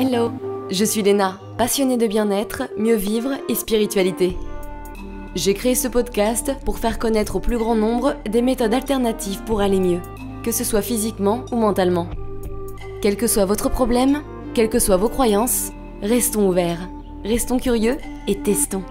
Hello, je suis Léna, passionnée de bien-être, mieux vivre et spiritualité. J'ai créé ce podcast pour faire connaître au plus grand nombre des méthodes alternatives pour aller mieux, que ce soit physiquement ou mentalement. Quel que soit votre problème, quelles que soient vos croyances, restons ouverts, restons curieux et testons.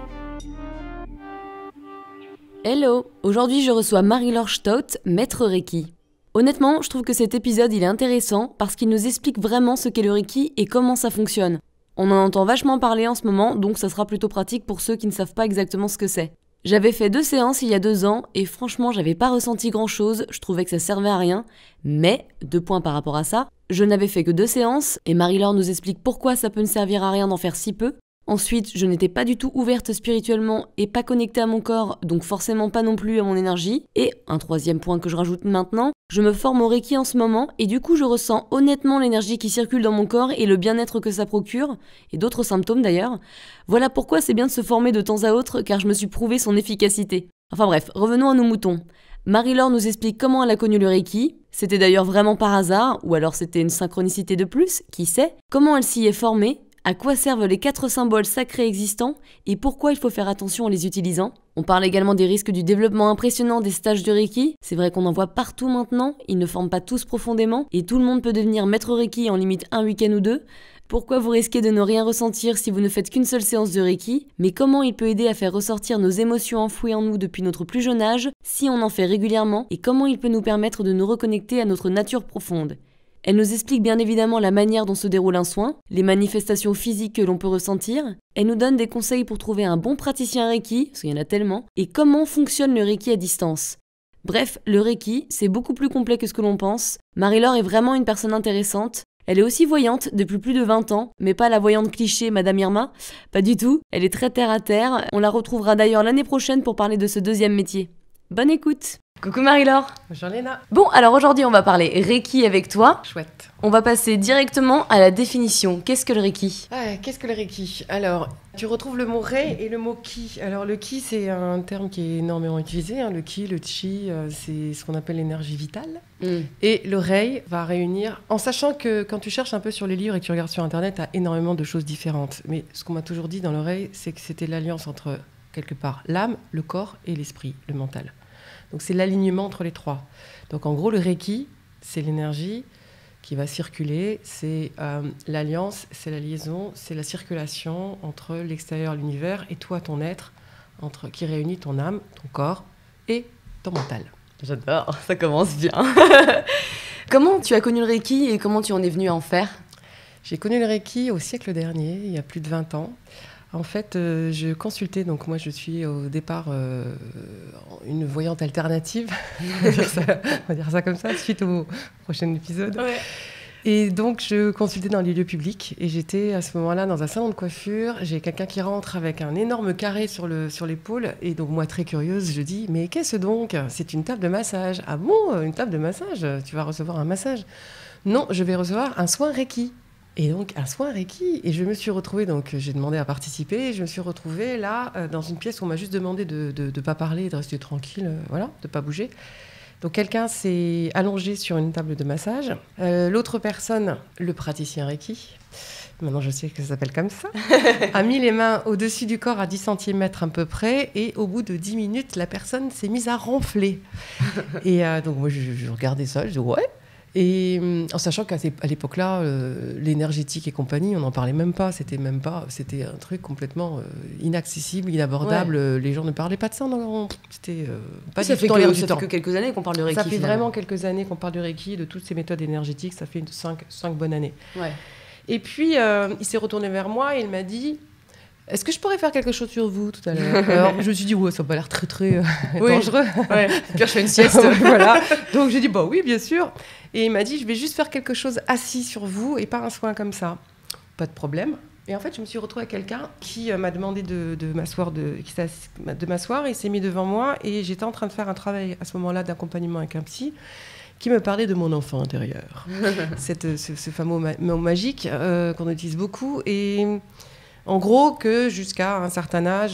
Hello, aujourd'hui je reçois Marie-Laure Stout, maître Reiki. Honnêtement, je trouve que cet épisode il est intéressant parce qu'il nous explique vraiment ce qu'est le Reiki et comment ça fonctionne. On en entend vachement parler en ce moment, donc ça sera plutôt pratique pour ceux qui ne savent pas exactement ce que c'est. J'avais fait 2 séances il y a 2 ans et franchement j'avais pas ressenti grand chose, je trouvais que ça servait à rien, mais, 2 points par rapport à ça, je n'avais fait que 2 séances et Marie-Laure nous explique pourquoi ça peut ne servir à rien d'en faire si peu. Ensuite, je n'étais pas du tout ouverte spirituellement et pas connectée à mon corps, donc forcément pas non plus à mon énergie. Et, un 3e point que je rajoute maintenant, je me forme au Reiki en ce moment et du coup je ressens honnêtement l'énergie qui circule dans mon corps et le bien-être que ça procure, et d'autres symptômes d'ailleurs. Voilà pourquoi c'est bien de se former de temps à autre car je me suis prouvé son efficacité. Enfin bref, revenons à nos moutons. Marie-Laure nous explique comment elle a connu le Reiki. C'était d'ailleurs vraiment par hasard, ou alors c'était une synchronicité de plus, qui sait. Comment elle s'y est formée. À quoi servent les 4 symboles sacrés existants et pourquoi il faut faire attention en les utilisant. On parle également des risques du développement impressionnant des stages de Reiki. C'est vrai qu'on en voit partout maintenant, ils ne forment pas tous profondément et tout le monde peut devenir maître Reiki en limite 1 week-end ou 2. Pourquoi vous risquez de ne rien ressentir si vous ne faites qu'une seule séance de Reiki, mais comment il peut aider à faire ressortir nos émotions enfouies en nous depuis notre plus jeune âge, si on en fait régulièrement, et comment il peut nous permettre de nous reconnecter à notre nature profonde. Elle nous explique bien évidemment la manière dont se déroule un soin, les manifestations physiques que l'on peut ressentir. Elle nous donne des conseils pour trouver un bon praticien Reiki, parce qu'il y en a tellement, et comment fonctionne le Reiki à distance. Bref, le Reiki, c'est beaucoup plus complet que ce que l'on pense. Marie-Laure est vraiment une personne intéressante. Elle est aussi voyante depuis plus de 20 ans, mais pas la voyante cliché Madame Irma, pas du tout. Elle est très terre à terre. On la retrouvera d'ailleurs l'année prochaine pour parler de ce 2e métier. Bonne écoute. Coucou Marie-Laure. Bonjour Léna. Bon, alors aujourd'hui on va parler Reiki avec toi. Chouette. On va passer directement à la définition. Qu'est-ce que le Reiki ? Qu'est-ce que le Reiki ? Alors, tu retrouves le mot Rei et le mot Ki. Alors, le Ki, c'est un terme qui est énormément utilisé. Le Ki, le Chi, c'est ce qu'on appelle l'énergie vitale. Et le Rei va réunir... En sachant que quand tu cherches un peu sur les livres et que tu regardes sur Internet, tu as énormément de choses différentes. Mais ce qu'on m'a toujours dit dans le Rei, c'est que c'était l'alliance entre, quelque part, l'âme, le corps et l'esprit, le mental. Donc, c'est l'alignement entre les 3. Donc, en gros, le Reiki, c'est l'énergie qui va circuler, c'est l'alliance, c'est la liaison, c'est la circulation entre l'extérieur, l'univers, et toi, ton être, qui réunit ton âme, ton corps et ton mental. J'adore, ça commence bien. Comment tu as connu le Reiki et comment tu en es venue à en faire ? J'ai connu le Reiki au siècle dernier, il y a plus de 20 ans. En fait, je consultais, donc moi je suis au départ une voyante alternative, on va dire ça comme ça, suite au prochain épisode. Ouais. Et donc je consultais dans les lieux publics et j'étais à ce moment-là dans un salon de coiffure. J'ai quelqu'un qui rentre avec un énorme carré sur l'épaule et donc moi très curieuse, je dis « Mais qu'est-ce donc ? C'est une table de massage. » « Ah bon, une table de massage ? Tu vas recevoir un massage ?»« Non, je vais recevoir un soin Reiki. » Et donc, un soin Reiki. Et je me suis retrouvée, donc j'ai demandé à participer, et je me suis retrouvée là, dans une pièce où on m'a juste demandé de ne pas parler, de rester tranquille, voilà, de ne pas bouger. Donc, quelqu'un s'est allongé sur une table de massage. L'autre personne, le praticien Reiki, maintenant je sais que ça s'appelle comme ça, a mis les mains au-dessus du corps à 10 cm à peu près, et au bout de 10 minutes, la personne s'est mise à ronfler. Et donc, moi, je regardais ça, je dis « Ouais ». Et en sachant qu'à l'époque-là, l'énergétique et compagnie, on n'en parlait même pas. C'était un truc complètement inaccessible, inabordable. Ouais. Les gens ne parlaient pas de ça. C'était pas du tout dans l'air du temps. Ça fait que quelques années qu'on parle de Reiki. Ça fait vraiment quelques années qu'on parle de Reiki, de toutes ces méthodes énergétiques. Ça fait 5 bonnes années. Ouais. Et puis, il s'est retourné vers moi et il m'a dit... Est-ce que je pourrais faire quelque chose sur vous tout à l'heure ? Alors, je me suis dit, ouais, ça n'a pas l'air très, très dangereux. Ouais. Puis, je fais une sieste. Voilà. Donc, j'ai dit, bah oui, bien sûr. Et il m'a dit, je vais juste faire quelque chose assis sur vous et pas un soin comme ça. Pas de problème. Et en fait, je me suis retrouvée avec quelqu'un qui m'a demandé de m'asseoir et il s'est mis devant moi. Et j'étais en train de faire un travail à ce moment-là d'accompagnement avec un psy qui me parlait de mon enfant intérieur. ce fameux mot magique qu'on utilise beaucoup. Et... En gros, que jusqu'à un certain âge,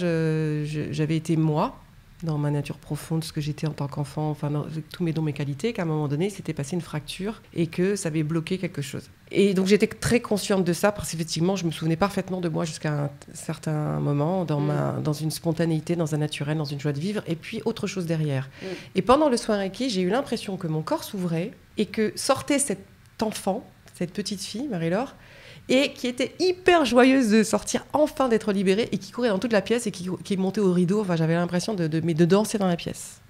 j'avais été moi. dans ma nature profonde, ce que j'étais en tant qu'enfant, enfin dans tous mes dons, mes qualités, qu'à un moment donné, il s'était passé une fracture et que ça avait bloqué quelque chose. Et donc j'étais très consciente de ça parce qu'effectivement, je me souvenais parfaitement de moi jusqu'à un certain moment, dans une spontanéité, dans un naturel, dans une joie de vivre, et puis autre chose derrière. Et pendant le soin Reiki, j'ai eu l'impression que mon corps s'ouvrait et que sortait cet enfant, cette petite fille, Marie-Laure, et qui était hyper joyeuse de sortir, enfin d'être libérée, et qui courait dans toute la pièce et qui montait au rideau. Enfin, j'avais l'impression de danser dans la pièce.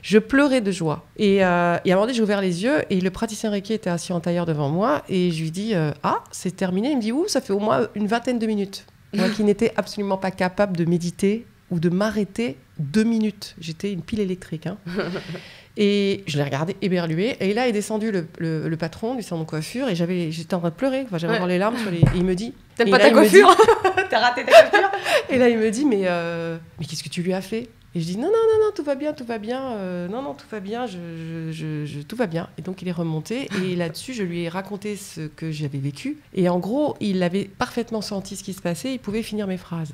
Je pleurais de joie. Et à un moment donné, j'ai ouvert les yeux et le praticien Reiki était assis en tailleur devant moi. Et je lui dis « Ah, c'est terminé ?» Il me dit « Ouh, ça fait au moins une vingtaine de minutes. » Moi qui n'étais absolument pas capable de méditer ou de m'arrêter 2 minutes. J'étais une pile électrique. Hein. Et je l'ai regardé éberlué. Et là est descendu le patron du salon de coiffure. Et j'étais en train de pleurer. Enfin, j'avais encore les larmes sur les... Et il me dit... T'aimes pas ta coiffure? T'as raté ta coiffure? Et là, il me dit, mais qu'est-ce que tu lui as fait? Et je dis, non, tout va bien. Non, tout va bien, tout va bien. Et donc, il est remonté. Et là-dessus, je lui ai raconté ce que j'avais vécu. Et en gros, il avait parfaitement senti ce qui se passait. Il pouvait finir mes phrases.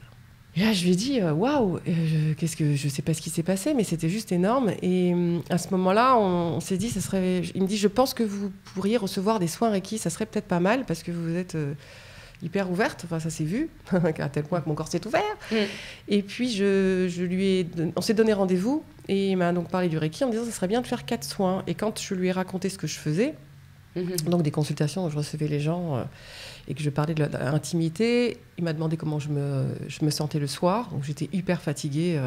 Et là, je lui ai dit, waouh, je sais pas ce qui s'est passé, mais c'était juste énorme. Et à ce moment-là, on s'est dit, il me dit, je pense que vous pourriez recevoir des soins Reiki, ça serait peut-être pas mal, parce que vous êtes hyper ouverte, enfin ça s'est vu, à tel point que mon corps s'est ouvert. Et puis, on s'est donné rendez-vous, et il m'a donc parlé du Reiki en me disant, ça serait bien de faire 4 soins. Et quand je lui ai raconté ce que je faisais, donc des consultations où je recevais les gens et que je parlais de l'intimité, il m'a demandé comment je me sentais le soir. Donc j'étais hyper fatiguée.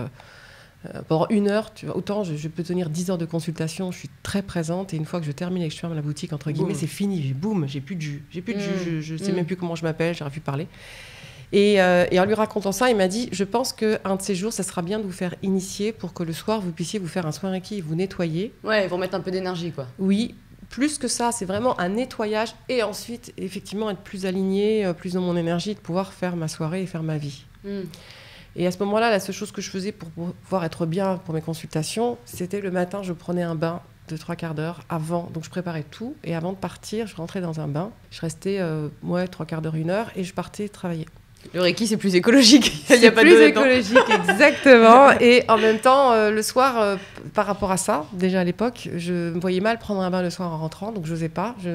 Pendant 1 heure, tu vois, autant je peux tenir 10 heures de consultation, je suis très présente. Et une fois que je termine et que je ferme la boutique, entre guillemets, c'est fini. J'ai plus de jus. Je sais même plus comment je m'appelle, j'arrive plus à parler. Et en lui racontant ça, il m'a dit, je pense qu'un de ces jours, ça sera bien de vous faire initier pour que le soir, vous puissiez vous faire un soin Reiki et vous nettoyer. Ouais, pour mettre un peu d'énergie, quoi. Oui. Plus que ça, c'est vraiment un nettoyage et ensuite, effectivement, être plus alignée, plus dans mon énergie, de pouvoir faire ma soirée et faire ma vie. Et à ce moment-là, la seule chose que je faisais pour pouvoir être bien pour mes consultations, c'était le matin, je prenais un bain de 3/4 d'heure avant. Donc, je préparais tout et avant de partir, je rentrais dans un bain. Je restais 3/4 d'heure, 1 heure et je partais travailler. Le Reiki, c'est plus écologique. C'est plus écologique, exactement. Et en même temps, le soir, par rapport à ça, déjà à l'époque, je me voyais mal prendre un bain le soir en rentrant, donc je n'osais pas, je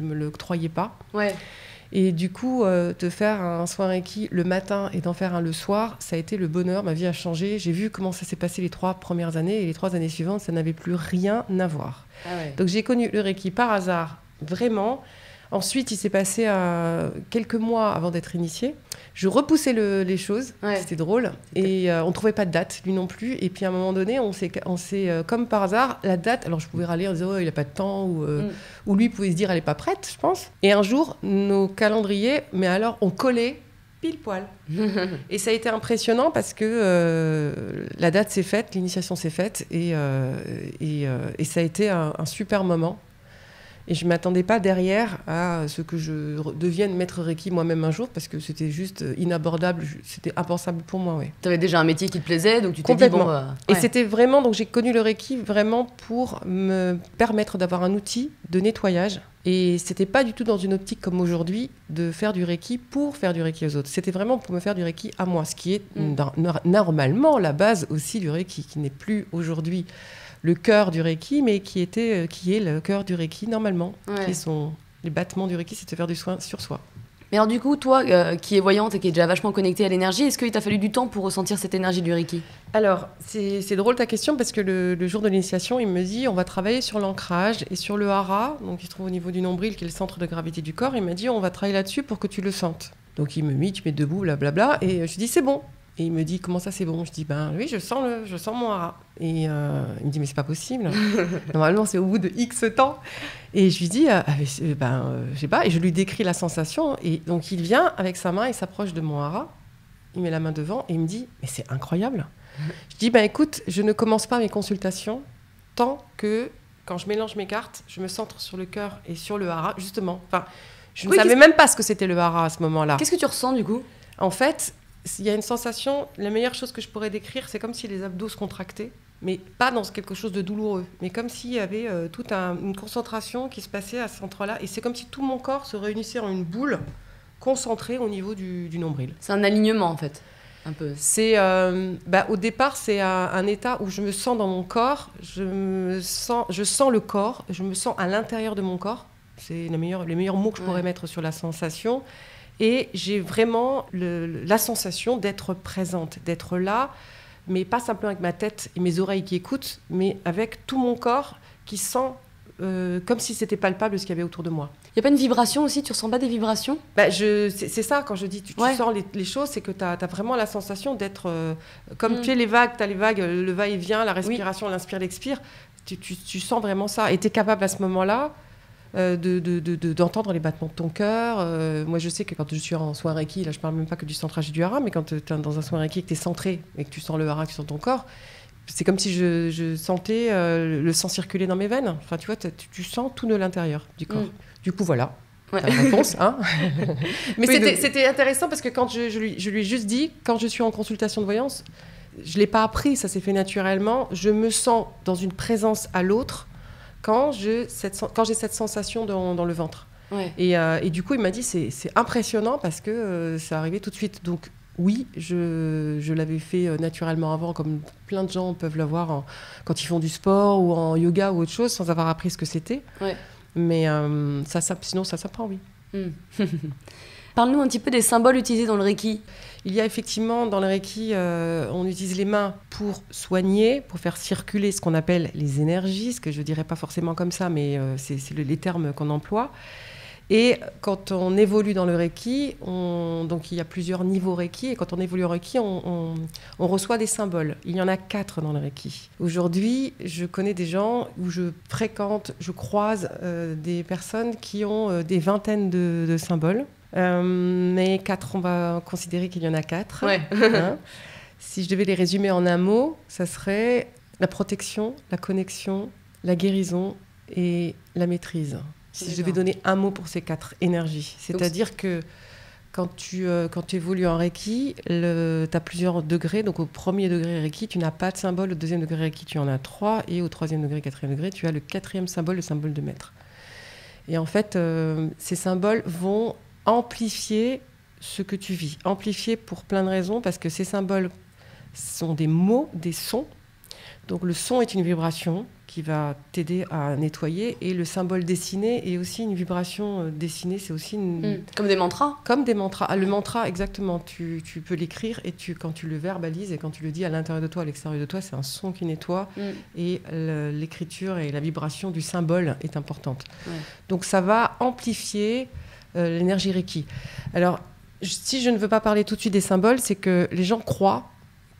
me l'octroyais pas. Ouais. Et du coup, de faire un soin Reiki le matin et d'en faire un le soir, ça a été le bonheur. Ma vie a changé. J'ai vu comment ça s'est passé les 3 premières années et les 3 années suivantes, ça n'avait plus rien à voir. Ah ouais. Donc j'ai connu le Reiki par hasard, vraiment. Ensuite, il s'est passé quelques mois avant d'être initiée. Je repoussais les choses, c'était drôle. Et on ne trouvait pas de date, lui non plus. Et puis à un moment donné, on s'est comme par hasard, la date, alors je pouvais râler en disant oh, il n'a pas de temps, ou lui pouvait se dire elle n'est pas prête, je pense. Et un jour, nos calendriers, mais alors on collait pile poil. Et ça a été impressionnant parce que la date s'est faite, l'initiation s'est faite, et ça a été un super moment. Et je ne m'attendais pas derrière à ce que je devienne maître Reiki moi-même un jour, parce que c'était juste inabordable, c'était impensable pour moi. Ouais. Tu avais déjà un métier qui te plaisait, donc tu t'es dit bon... Et c'était vraiment, donc j'ai connu le Reiki vraiment pour me permettre d'avoir un outil de nettoyage. Et c'était pas du tout dans une optique comme aujourd'hui de faire du Reiki pour faire du Reiki aux autres. C'était vraiment pour me faire du Reiki à moi, ce qui est normalement la base aussi du Reiki, qui n'est plus aujourd'hui le cœur du Reiki, mais qui est le cœur du Reiki normalement. Les battements du Reiki, c'est de faire du soin sur soi. Mais alors du coup, toi, qui es voyante et qui est déjà vachement connectée à l'énergie, est-ce qu'il t'a fallu du temps pour ressentir cette énergie du Reiki? Alors, c'est drôle ta question, parce que le jour de l'initiation, il me dit, on va travailler sur l'ancrage et sur le hara, donc il se trouve au niveau du nombril, qui est le centre de gravité du corps. Il m'a dit, on va travailler là-dessus pour que tu le sentes. Donc il me dit, tu mets debout, blablabla, et je dis, c'est bon. Et il me dit, comment ça c'est bon? Je dis, ben oui, je sens mon hara. Et il me dit, mais c'est pas possible. Normalement, c'est au bout de X temps. Et je lui dis, je sais pas. Et je lui décris la sensation. Et donc, il vient avec sa main, il s'approche de mon hara. Il met la main devant et il me dit, mais c'est incroyable. Je dis, ben écoute, je ne commence pas mes consultations tant que, quand je mélange mes cartes, je me centre sur le cœur et sur le hara, justement. Enfin, je ne savais même pas ce que c'était le hara à ce moment-là. Qu'est-ce que tu ressens, du coup? En fait, il y a une sensation, la meilleure chose que je pourrais décrire, c'est comme si les abdos se contractaient, mais pas dans quelque chose de douloureux, mais comme s'il y avait toute une concentration qui se passait à cet endroit-là, et c'est comme si tout mon corps se réunissait en une boule concentrée au niveau du nombril. C'est un alignement, en fait. un peu. C'est, au départ, c'est un état où je me sens dans mon corps, je sens le corps, je me sens à l'intérieur de mon corps. C'est les meilleurs mots que je pourrais mettre sur la sensation. Et j'ai vraiment la sensation d'être présente, d'être là, mais pas simplement avec ma tête et mes oreilles qui écoutent, mais avec tout mon corps qui sent comme si c'était palpable ce qu'il y avait autour de moi. Il n'y a pas une vibration aussi? Tu ressens pas des vibrations? C'est ça, quand je dis tu sens les choses, c'est que tu as vraiment la sensation d'être... comme tu sais, les vagues, tu as les vagues, le va-et-vient, la respiration, l'inspire, l'expire. Tu sens vraiment ça. Et tu es capable à ce moment-là d'entendre les battements de ton cœur. Moi, je sais que quand je suis en soin Reiki, là, je parle même pas que du centrage du hara, mais quand tu es dans un soin Reiki et que tu es centré et que tu sens le hara qui sent ton corps, c'est comme si je sentais le sang circuler dans mes veines. Enfin, tu vois, tu sens tout de l'intérieur du corps. Du coup, voilà. Ouais. La réponse, hein. Mais c'était intéressant parce que quand je lui ai juste dit, quand je suis en consultation de voyance, je ne l'ai pas appris, ça s'est fait naturellement. Je me sens dans une présence à l'autre quand j'ai cette sensation dans le ventre. Ouais. Et du coup, il m'a dit, c'est impressionnant parce que ça arrivait tout de suite. Donc, oui, je l'avais fait naturellement avant, comme plein de gens peuvent l'avoir quand ils font du sport ou en yoga ou autre chose, sans avoir appris ce que c'était. Ouais. Mais sinon, ça s'apprend, oui. Parle-nous un petit peu des symboles utilisés dans le Reiki. Il y a effectivement, dans le Reiki, on utilise les mains pour soigner, pour faire circuler ce qu'on appelle les énergies, ce que je ne dirais pas forcément comme ça, mais c'est les termes qu'on emploie. Et quand on évolue dans le Reiki, donc il y a plusieurs niveaux Reiki, et quand on évolue en Reiki, on reçoit des symboles. Il y en a 4 dans le Reiki. Aujourd'hui, je connais des gens où je fréquente, je croise des personnes qui ont des vingtaines de symboles. Mais 4, on va considérer qu'il y en a 4. Ouais. Hein. Si je devais les résumer en un mot, ça serait la protection, la connexion, la guérison et la maîtrise. Si je devais donner un mot pour ces 4 énergies. C'est-à-dire que quand tu évolues en Reiki, tu as plusieurs degrés. Donc au premier degré Reiki, tu n'as pas de symbole. Au deuxième degré Reiki, tu en as 3. Et au troisième degré, 4e degré, tu as le 4e symbole, le symbole de maître. Et en fait, ces symboles vont amplifier ce que tu vis. Amplifier pour plein de raisons, parce que ces symboles sont des mots, des sons. Donc le son est une vibration qui va t'aider à nettoyer, et le symbole dessiné est aussi une vibration dessinée, c'est aussi comme des mantras. Comme des mantras. Ah, le mantra, exactement. Tu peux l'écrire, et quand tu le verbalises et quand tu le dis à l'intérieur de toi, à l'extérieur de toi, c'est un son qui nettoie, et l'écriture et la vibration du symbole est importante. Ouais. Donc ça va amplifier l'énergie Reiki. Alors, si je ne veux pas parler tout de suite des symboles, c'est que les gens croient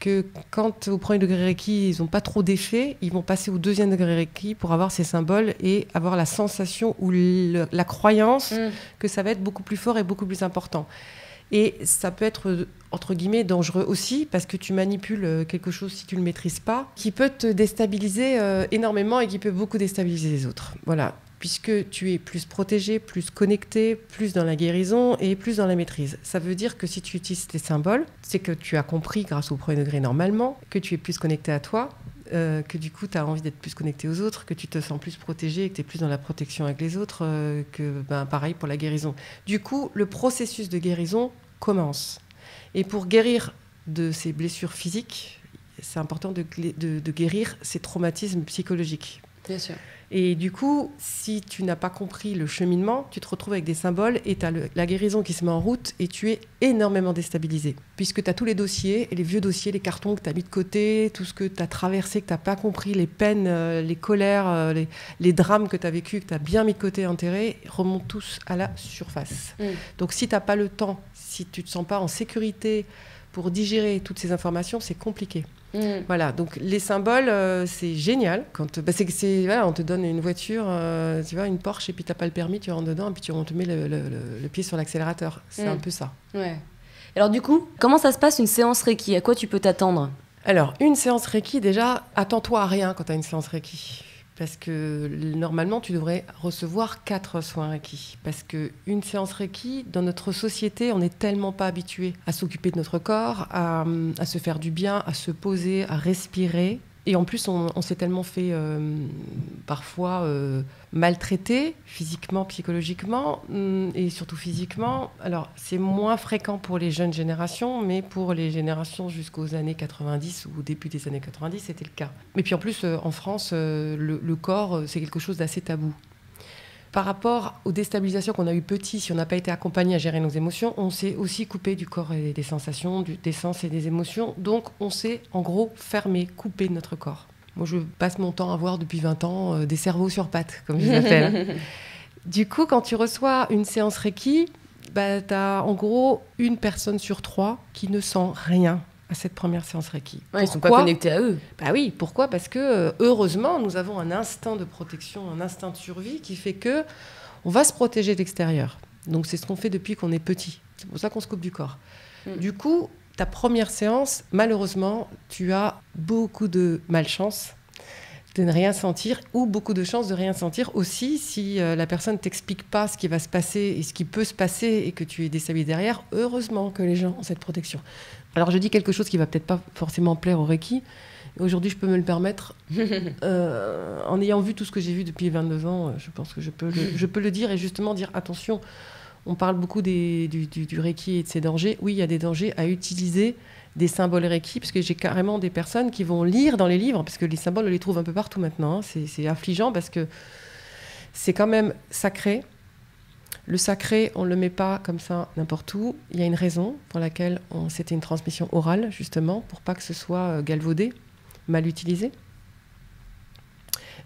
que quand au premier degré Reiki, ils n'ont pas trop d'effet, ils vont passer au 2e degré Reiki pour avoir ces symboles et avoir la sensation ou la croyance que ça va être beaucoup plus fort et beaucoup plus important. Et ça peut être, entre guillemets, dangereux aussi, parce que tu manipules quelque chose, si tu ne le maîtrises pas, qui peut te déstabiliser énormément et qui peut beaucoup déstabiliser les autres. Voilà. Puisque tu es plus protégé, plus connecté, plus dans la guérison et plus dans la maîtrise. Ça veut dire que si tu utilises tes symboles, c'est que tu as compris, grâce au premier degré normalement, que tu es plus connecté à toi, que du coup tu as envie d'être plus connecté aux autres, que tu te sens plus protégé, que tu es plus dans la protection avec les autres, pareil pour la guérison. Du coup, le processus de guérison commence. Et pour guérir de ces blessures physiques, c'est important de guérir ces traumatismes psychologiques. Bien sûr. Et du coup, si tu n'as pas compris le cheminement, tu te retrouves avec des symboles et tu as la guérison qui se met en route et tu es énormément déstabilisé. Puisque tu as tous les dossiers, et les vieux dossiers, les cartons que tu as mis de côté, tout ce que tu as traversé, que tu n'as pas compris, les peines, les colères, les drames que tu as vécus, que tu as bien mis de côté, enterrés, remontent tous à la surface. Donc si tu n'as pas le temps, si tu ne te sens pas en sécurité pour digérer toutes ces informations, c'est compliqué. Voilà, donc les symboles, c'est génial. Voilà, on te donne une voiture, tu vois, une Porsche, et puis tu n'as pas le permis, tu rentres dedans, et puis on te met le pied sur l'accélérateur. C'est un peu ça. Ouais. Alors du coup, comment ça se passe une séance Reiki? À quoi tu peux t'attendre? Alors, une séance Reiki, déjà, attends-toi à rien quand tu as une séance Reiki. Parce que normalement, tu devrais recevoir 4 soins Reiki. Parce qu'une séance Reiki, dans notre société, on n'est tellement pas habitué à s'occuper de notre corps, à se faire du bien, à se poser, à respirer. Et en plus, on s'est tellement fait parfois maltraiter physiquement, psychologiquement et surtout physiquement. Alors, c'est moins fréquent pour les jeunes générations, mais pour les générations jusqu'aux années 90 ou au début des années 90, c'était le cas. Et puis en plus, en France, le corps, c'est quelque chose d'assez tabou. Par rapport aux déstabilisations qu'on a eues petits, si on n'a pas été accompagné à gérer nos émotions, on s'est aussi coupé du corps et des sensations, des sens et des émotions. Donc, on s'est, en gros, fermé, coupé de notre corps. Moi, je passe mon temps à voir depuis 20 ans des cerveaux sur pattes, comme je l'appelle. Du coup, quand tu reçois une séance Reiki, tu as en gros une personne sur 3 qui ne sent rien à cette première séance Reiki. Ouais, ils ne sont pas connectés à eux. Bah oui, pourquoi ? Parce que, heureusement, nous avons un instinct de protection, un instinct de survie qui fait que on va se protéger de l'extérieur. Donc, c'est ce qu'on fait depuis qu'on est petit. C'est pour ça qu'on se coupe du corps. Du coup, ta première séance, malheureusement, tu as beaucoup de malchance de ne rien sentir ou beaucoup de chance de rien sentir aussi si la personne ne t'explique pas ce qui va se passer et ce qui peut se passer et que tu es déstabilisé derrière. Heureusement que les gens ont cette protection. Alors, je dis quelque chose qui va peut-être pas forcément plaire au Reiki. Aujourd'hui, je peux me le permettre. En ayant vu tout ce que j'ai vu depuis 22 ans, je pense que je peux le dire et justement dire attention. On parle beaucoup du Reiki et de ses dangers. Oui, il y a des dangers à utiliser des symboles Reiki, parce que j'ai carrément des personnes qui vont lire dans les livres, parce que les symboles, on les trouve un peu partout maintenant. Hein. C'est affligeant parce que c'est quand même sacré. Le sacré, on ne le met pas comme ça n'importe où. Il y a une raison pour laquelle c'était une transmission orale, justement, pour pas que ce soit galvaudé, mal utilisé.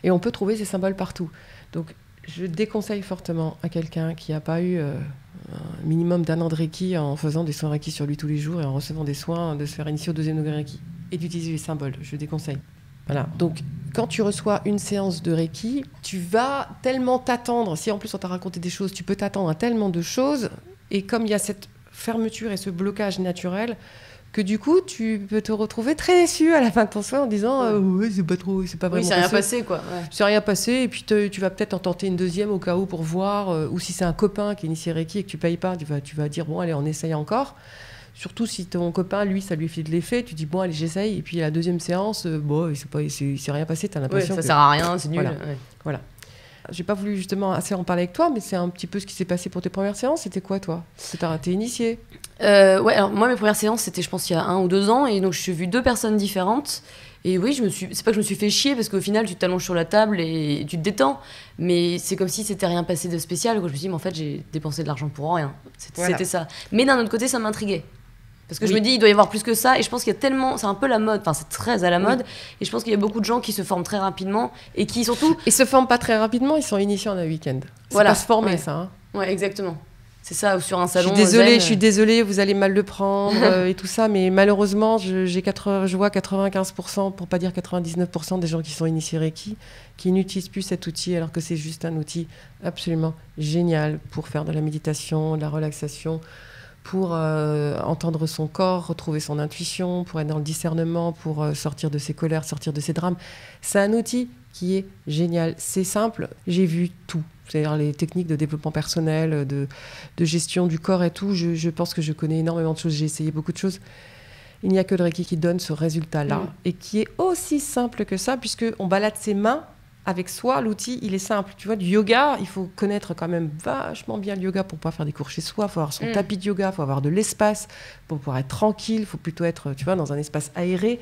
Et on peut trouver ces symboles partout. Donc, je déconseille fortement à quelqu'un qui n'a pas eu un minimum d'un an de Reiki en faisant des soins Reiki sur lui tous les jours et en recevant des soins de se faire initier au 2e degré Reiki et d'utiliser les symboles. Je déconseille. Voilà. Donc, quand tu reçois une séance de Reiki, tu vas tellement t'attendre. Si en plus on t'a raconté des choses, tu peux t'attendre à tellement de choses. Et comme il y a cette fermeture et ce blocage naturel, que du coup, tu peux te retrouver très déçu à la fin de ton soin en disant ouais, c'est pas vraiment c'est rien passé, quoi. Ouais. C'est rien passé, et puis tu vas peut-être en tenter une deuxième au cas où pour voir, ou si c'est un copain qui est initié Reiki et que tu payes pas, tu vas dire bon allez, on essaye encore. Surtout si ton copain, lui, ça lui fait de l'effet, tu dis bon allez, j'essaye, et puis la deuxième séance, bon, il s'est rien passé, t'as l'impression ça sert à rien, c'est nul. Voilà. J'ai pas voulu justement assez en parler avec toi, mais c'est un petit peu ce qui s'est passé pour tes premières séances. C'était quoi, toi ? T'es initié ? Ouais, alors moi, mes premières séances, c'était, je pense, il y a 1 ou 2 ans, et donc j'ai vu 2 personnes différentes. Et oui, c'est pas que je me suis fait chier, parce qu'au final, tu t'allonges sur la table et tu te détends. Mais c'est comme si c'était rien passé de spécial. Je me suis dit, mais en fait, j'ai dépensé de l'argent pour rien. C'était ça. Mais d'un autre côté, ça m'intriguait. Parce que je me dis, il doit y avoir plus que ça. Et je pense qu'il y a tellement... C'est un peu la mode. Enfin, c'est très à la mode. Et je pense qu'il y a beaucoup de gens qui se forment très rapidement. Et qui, surtout... Ils se forment pas très rapidement. Ils sont initiés en un week-end. C'est pas se former, ça. Hein. Ouais, exactement. C'est ça, ou sur un salon... Je suis désolée, vous allez mal le prendre et tout ça. Mais malheureusement, je vois 95%, pour pas dire 99% des gens qui sont initiés Reiki, qui n'utilisent plus cet outil, alors que c'est juste un outil absolument génial pour faire de la méditation, de la relaxation, pour entendre son corps, retrouver son intuition, pour être dans le discernement, pour sortir de ses colères, sortir de ses drames. C'est un outil qui est génial. C'est simple, j'ai vu tout. C'est-à-dire les techniques de développement personnel, de gestion du corps et tout. Je pense que je connais énormément de choses, j'ai essayé beaucoup de choses. Il n'y a que le Reiki qui donne ce résultat-là, et qui est aussi simple que ça, puisqu'on balade ses mains avec soi. L'outil, il est simple. Tu vois, du yoga, il faut connaître quand même vachement bien le yoga pour pouvoir faire des cours chez soi. Il faut avoir son tapis de yoga, il faut avoir de l'espace pour pouvoir être tranquille. Il faut plutôt être, tu vois, dans un espace aéré.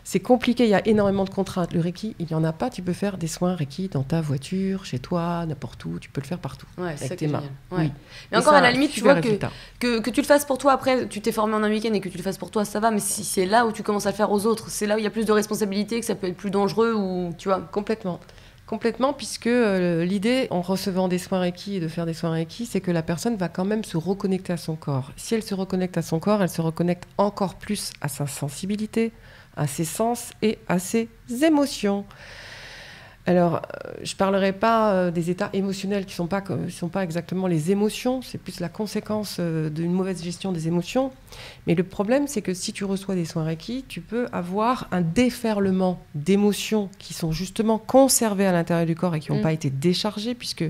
C'est compliqué, il y a énormément de contraintes. Le Reiki, il n'y en a pas. Tu peux faire des soins Reiki dans ta voiture, chez toi, n'importe où. Tu peux le faire partout, avec tes mains. Ouais. Oui. Mais encore, à la limite, tu vois que tu le fasses pour toi. Après, tu t'es formé en un week-end et que tu le fasses pour toi, ça va. Mais si c'est là où tu commences à le faire aux autres, c'est là où il y a plus de responsabilité, que ça peut être plus dangereux, ou tu vois. Complètement, puisque l'idée, en recevant des soins Reiki et de faire des soins Reiki, c'est que la personne va quand même se reconnecter à son corps. Si elle se reconnecte à son corps, elle se reconnecte encore plus à sa sensibilité, à ses sens et à ses émotions. Alors, je ne parlerai pas des états émotionnels qui ne sont pas exactement les émotions, c'est plus la conséquence d'une mauvaise gestion des émotions. Mais le problème, c'est que si tu reçois des soins Reiki, tu peux avoir un déferlement d'émotions qui sont justement conservées à l'intérieur du corps et qui n'ont pas été déchargées, puisque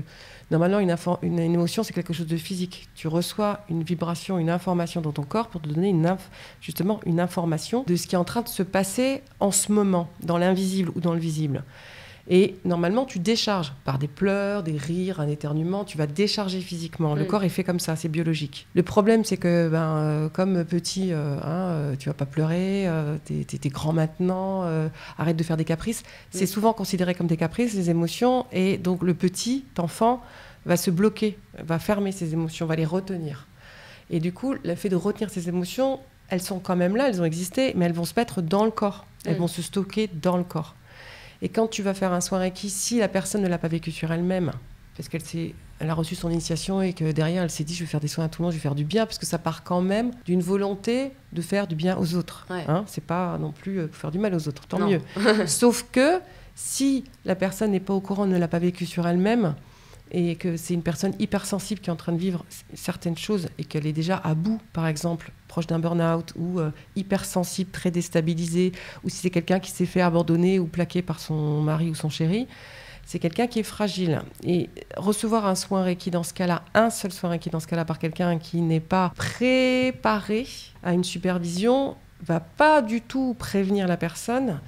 normalement, une émotion, c'est quelque chose de physique. Tu reçois une vibration, une information dans ton corps pour te donner justement une information de ce qui est en train de se passer en ce moment, dans l'invisible ou dans le visible. Et normalement, tu décharges par des pleurs, des rires, un éternuement, tu vas décharger physiquement. Le corps est fait comme ça, c'est biologique. Le problème, c'est que comme petit, tu vas pas pleurer, t'es grand maintenant, arrête de faire des caprices. C'est souvent considéré comme des caprices, les émotions, et donc le petit enfant va se bloquer, va fermer ses émotions, va les retenir. Et du coup, le fait de retenir ses émotions, elles sont quand même là, elles ont existé, mais elles vont se mettre dans le corps, elles vont se stocker dans le corps. Et quand tu vas faire un soin Reiki, si la personne ne l'a pas vécu sur elle-même, parce qu'elle a reçu son initiation et que derrière elle s'est dit je vais faire des soins à tout le monde, je vais faire du bien, parce que ça part quand même d'une volonté de faire du bien aux autres. Ouais. C'est pas non plus pour faire du mal aux autres, tant mieux. Sauf que si la personne n'est pas au courant, ne l'a pas vécu sur elle-même, et que c'est une personne hypersensible qui est en train de vivre certaines choses et qu'elle est déjà à bout, par exemple, proche d'un burn-out ou hypersensible, très déstabilisée, ou si c'est quelqu'un qui s'est fait abandonner ou plaquer par son mari ou son chéri, c'est quelqu'un qui est fragile. Et recevoir un soin Reiki dans ce cas-là, un seul soin Reiki dans ce cas-là par quelqu'un qui n'est pas préparé à une supervision, va pas du tout prévenir la personne.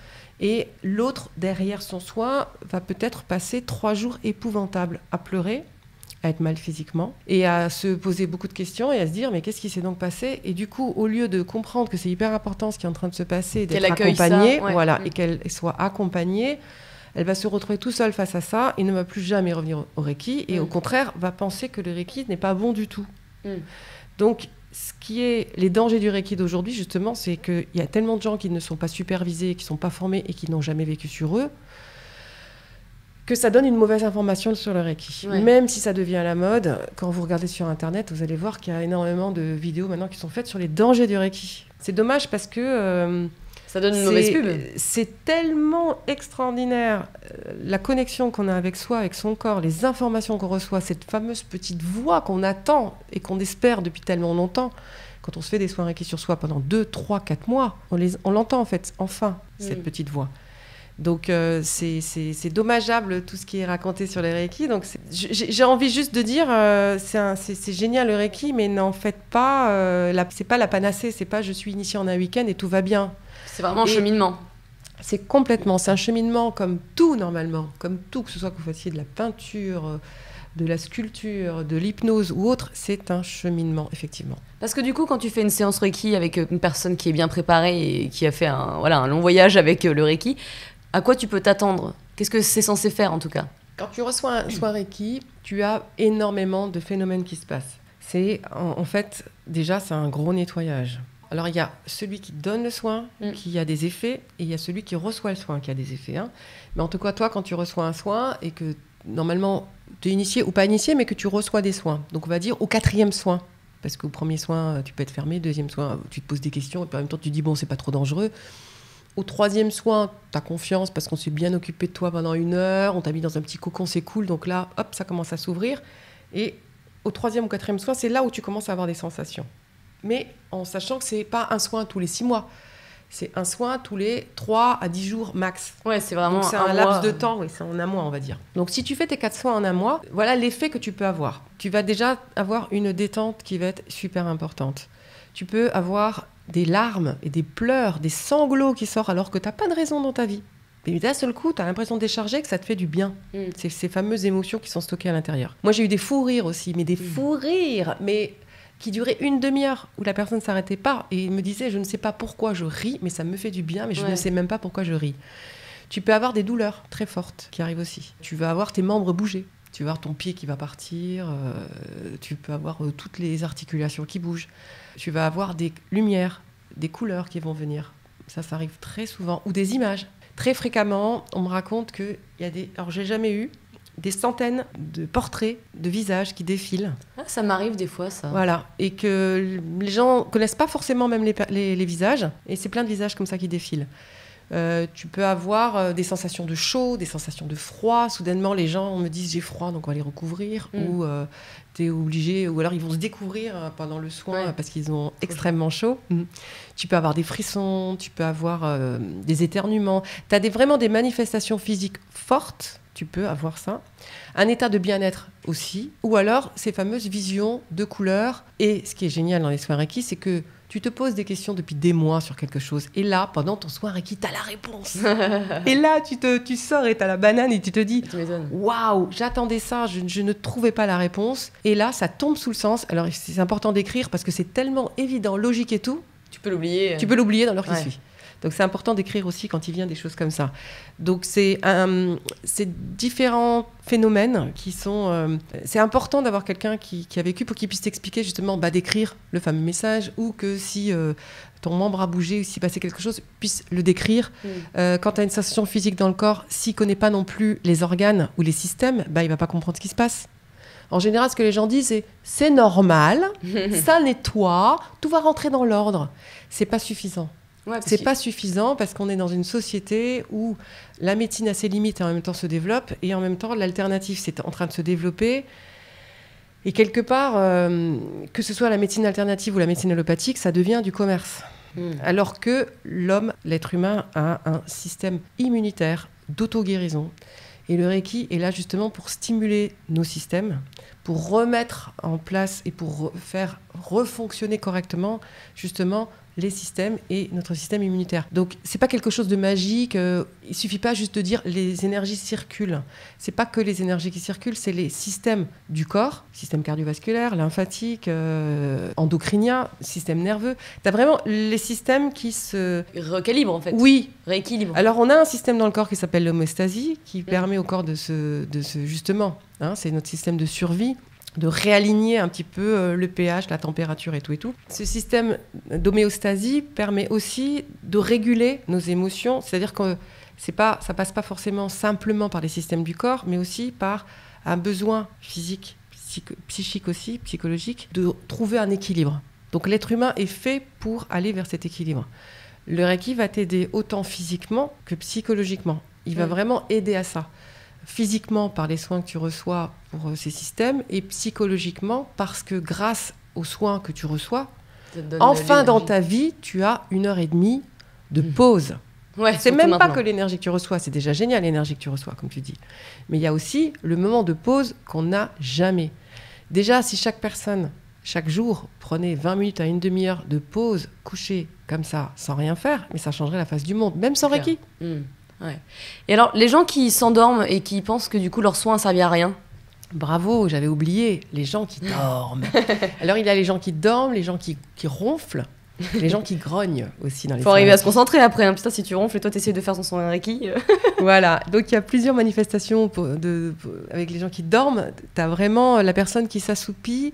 Et l'autre, derrière son soin, va peut-être passer 3 jours épouvantables à pleurer, à être mal physiquement, et à se poser beaucoup de questions et à se dire mais qu'est-ce qui s'est donc passé ? Et du coup, au lieu de comprendre que c'est hyper important ce qui est en train de se passer, d'être accompagnée, et qu'elle soit accompagnée, elle va se retrouver tout seule face à ça et ne va plus jamais revenir au Reiki, et au contraire, va penser que le Reiki n'est pas bon du tout. Donc, ce qui est les dangers du Reiki d'aujourd'hui, justement, c'est qu'il y a tellement de gens qui ne sont pas supervisés, qui ne sont pas formés et qui n'ont jamais vécu sur eux, que ça donne une mauvaise information sur le Reiki. Ouais. Même si ça devient à la mode, quand vous regardez sur Internet, vous allez voir qu'il y a énormément de vidéos maintenant qui sont faites sur les dangers du Reiki. C'est dommage parce que... ça donne une mauvaise pub. C'est tellement extraordinaire, la connexion qu'on a avec soi, avec son corps, les informations qu'on reçoit, cette fameuse petite voix qu'on attend et qu'on espère depuis tellement longtemps. Quand on se fait des soins Reiki sur soi pendant 2, 3, 4 mois, on l'entend en fait, enfin, cette petite voix. Donc c'est dommageable tout ce qui est raconté sur les Reiki. Donc j'ai envie juste de dire, c'est génial le Reiki, mais n'en faites pas, c'est pas la panacée, c'est pas je suis initiée en un week-end et tout va bien. C'est vraiment un cheminement. C'est un cheminement comme tout normalement, comme tout, que ce soit que vous fassiez de la peinture, de la sculpture, de l'hypnose ou autre, c'est un cheminement, effectivement. Parce que du coup, quand tu fais une séance Reiki avec une personne qui est bien préparée et qui a fait un long voyage avec le Reiki, à quoi tu peux t'attendre ? Qu'est-ce que c'est censé faire en tout cas ? Quand tu reçois un soin Reiki, tu as énormément de phénomènes qui se passent. C'est en fait, déjà, c'est un gros nettoyage. Alors, il y a celui qui donne le soin, qui a des effets, et il y a celui qui reçoit le soin, qui a des effets. Mais en tout cas, toi, quand tu reçois un soin, et que normalement, tu es initié ou pas initié, mais que tu reçois des soins. Donc, on va dire au 4e soin. Parce qu'au 1er soin, tu peux être fermé. 2e soin, tu te poses des questions. Et puis en même temps, tu te dis, bon, c'est pas trop dangereux. Au 3e soin, tu as confiance parce qu'on s'est bien occupé de toi pendant 1 heure. On t'a mis dans un petit cocon, c'est cool. Donc là, hop, ça commence à s'ouvrir. Et au 3e ou 4e soin, c'est là où tu commences à avoir des sensations. Mais en sachant que c'est pas un soin tous les 6 mois. C'est un soin tous les 3 à 10 jours max. Ouais, c'est vraiment donc, c'est un laps de temps, oui, c'est en un mois, on va dire. Donc, si tu fais tes 4 soins en un mois, voilà l'effet que tu peux avoir. Tu vas déjà avoir une détente qui va être super importante. Tu peux avoir des larmes et des pleurs, des sanglots qui sortent alors que tu n'as pas de raison dans ta vie. Mais d'un seul coup, tu as l'impression de décharger, que ça te fait du bien. C'est ces fameuses émotions qui sont stockées à l'intérieur. Moi, j'ai eu des fous rires aussi, mais des fous rires, mais qui duraient 1 demi-heure, où la personne ne s'arrêtait pas et me disait « je ne sais pas pourquoi je ris, mais ça me fait du bien, mais je ne sais même pas pourquoi je ris ». Tu peux avoir des douleurs très fortes qui arrivent aussi. Tu vas avoir tes membres bouger. Tu vas avoir ton pied qui va partir, tu peux avoir toutes les articulations qui bougent. Tu vas avoir des lumières, des couleurs qui vont venir. Ça arrive très souvent. Ou des images. Très fréquemment, on me raconte qu'il y a des... Alors, j'ai jamais eu des centaines de portraits de visages qui défilent. Ah, ça m'arrive des fois, ça. Voilà. Et que les gens ne connaissent pas forcément même les visages. Et c'est plein de visages comme ça qui défilent. Tu peux avoir des sensations de chaud, des sensations de froid. Soudainement, les gens me disent j'ai froid, donc on va les recouvrir. Ou tu es obligé, ou alors ils vont se découvrir pendant le soin parce qu'ils ont extrêmement chaud. Tu peux avoir des frissons, tu peux avoir des éternuements. Tu as vraiment des manifestations physiques fortes. Tu peux avoir ça. Un état de bien-être aussi. Ou alors ces fameuses visions de couleurs. Et ce qui est génial dans les soins Reiki, c'est que tu te poses des questions depuis des mois sur quelque chose. Et là, pendant ton soin Reiki, tu as la réponse. Et là, tu sors et tu as la banane et tu te dis « Waouh, j'attendais ça, je ne trouvais pas la réponse. » Et là, ça tombe sous le sens. Alors, c'est important d'écrire parce que c'est tellement évident, logique et tout. Tu peux l'oublier. Tu peux l'oublier dans l'heure qui suit. Donc, c'est important d'écrire aussi quand il vient des choses comme ça. Donc, c'est différents phénomènes qui sont... c'est important d'avoir quelqu'un qui a vécu pour qu'il puisse t'expliquer justement, d'écrire le fameux message ou que si ton membre a bougé ou s'il passait quelque chose, puisse le décrire. Quand tu as une sensation physique dans le corps, s'il ne connaît pas non plus les organes ou les systèmes, il ne va pas comprendre ce qui se passe. En général, ce que les gens disent, c'est normal, ça nettoie, tout va rentrer dans l'ordre. C'est pas suffisant. C'est pas suffisant parce qu'on est dans une société où la médecine a ses limites et en même temps se développe et en même temps l'alternative c'est en train de se développer et quelque part que ce soit la médecine alternative ou la médecine allopathique ça devient du commerce alors que l'être humain a un système immunitaire d'auto-guérison et le Reiki est là justement pour stimuler nos systèmes, pour remettre en place et pour faire refonctionner correctement justement les systèmes et notre système immunitaire. Donc, c'est pas quelque chose de magique. Il suffit pas juste de dire les énergies circulent. C'est pas que les énergies qui circulent, c'est les systèmes du corps, système cardiovasculaire, lymphatique, endocrinien, système nerveux. Tu as vraiment les systèmes qui se... recalibrent, en fait. Oui. Rééquilibrent. Alors, on a un système dans le corps qui s'appelle l'homéostasie, qui permet au corps de se justement, c'est notre système de survie, de réaligner un petit peu le pH, la température et tout et tout. Ce système d'homéostasie permet aussi de réguler nos émotions, c'est-à-dire que ça passe pas forcément simplement par les systèmes du corps, mais aussi par un besoin physique, psychique aussi, psychologique, de trouver un équilibre. Donc l'être humain est fait pour aller vers cet équilibre. Le Reiki va t'aider autant physiquement que psychologiquement. Il va vraiment aider à ça. Physiquement par les soins que tu reçois pour ces systèmes et psychologiquement parce que grâce aux soins que tu reçois, enfin dans ta vie, tu as 1h30 de pause. C'est même pas que l'énergie que tu reçois, c'est déjà génial l'énergie que tu reçois, comme tu dis. Mais il y a aussi le moment de pause qu'on n'a jamais. Déjà, si chaque personne, chaque jour, prenait 20 minutes à une demi-heure de pause, couchée comme ça, sans rien faire, mais ça changerait la face du monde, même sans Reiki. Ouais. Et alors, les gens qui s'endorment et qui pensent que du coup leur soin ne servait à rien. Bravo, j'avais oublié, les gens qui dorment. Alors, il y a les gens qui dorment, les gens qui ronflent, les gens qui grognent aussi dans les soins. Faut arriver à se concentrer après. Putain, si tu ronfles et toi t'essayes de faire ton soin Reiki. Voilà, donc il y a plusieurs manifestations avec les gens qui dorment. T'as vraiment la personne qui s'assoupit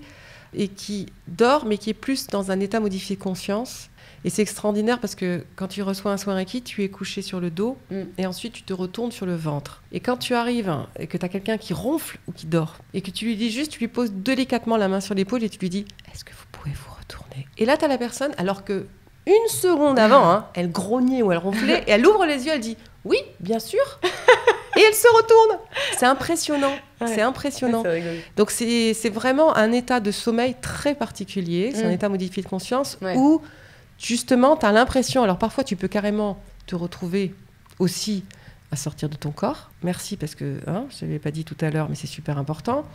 et qui dort, mais qui est plus dans un état modifié de conscience. Et c'est extraordinaire parce que quand tu reçois un soin Reiki, tu es couché sur le dos et ensuite tu te retournes sur le ventre. Et quand tu arrives et que tu as quelqu'un qui ronfle ou qui dort et que tu lui dis juste, tu lui poses délicatement la main sur l'épaule et tu lui dis « Est-ce que vous pouvez vous retourner ?» Et là, tu as la personne, alors que une seconde avant, elle grognait ou elle ronflait et elle ouvre les yeux, elle dit « Oui, bien sûr !» Et elle se retourne. C'est impressionnant. C'est impressionnant. Donc c'est vraiment un état de sommeil très particulier. C'est un état modifié de conscience où justement, tu as l'impression... Alors, parfois, tu peux carrément te retrouver aussi à sortir de ton corps. Merci, parce que je ne l'avais pas dit tout à l'heure, mais c'est super important.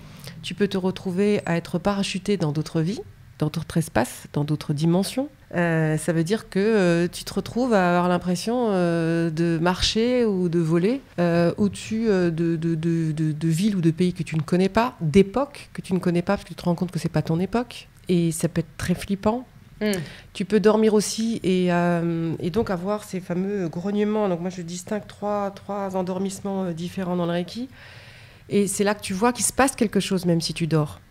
Tu peux te retrouver à être parachuté dans d'autres vies, dans d'autres espaces, dans d'autres dimensions. Ça veut dire que tu te retrouves à avoir l'impression de marcher ou de voler au-dessus de villes ou de pays que tu ne connais pas, d'époques que tu ne connais pas, parce que tu te rends compte que ce n'est pas ton époque. Et ça peut être très flippant. Tu peux dormir aussi et donc avoir ces fameux grognements. Donc moi je distingue trois endormissements différents dans le Reiki et c'est là que tu vois qu'il se passe quelque chose même si tu dors.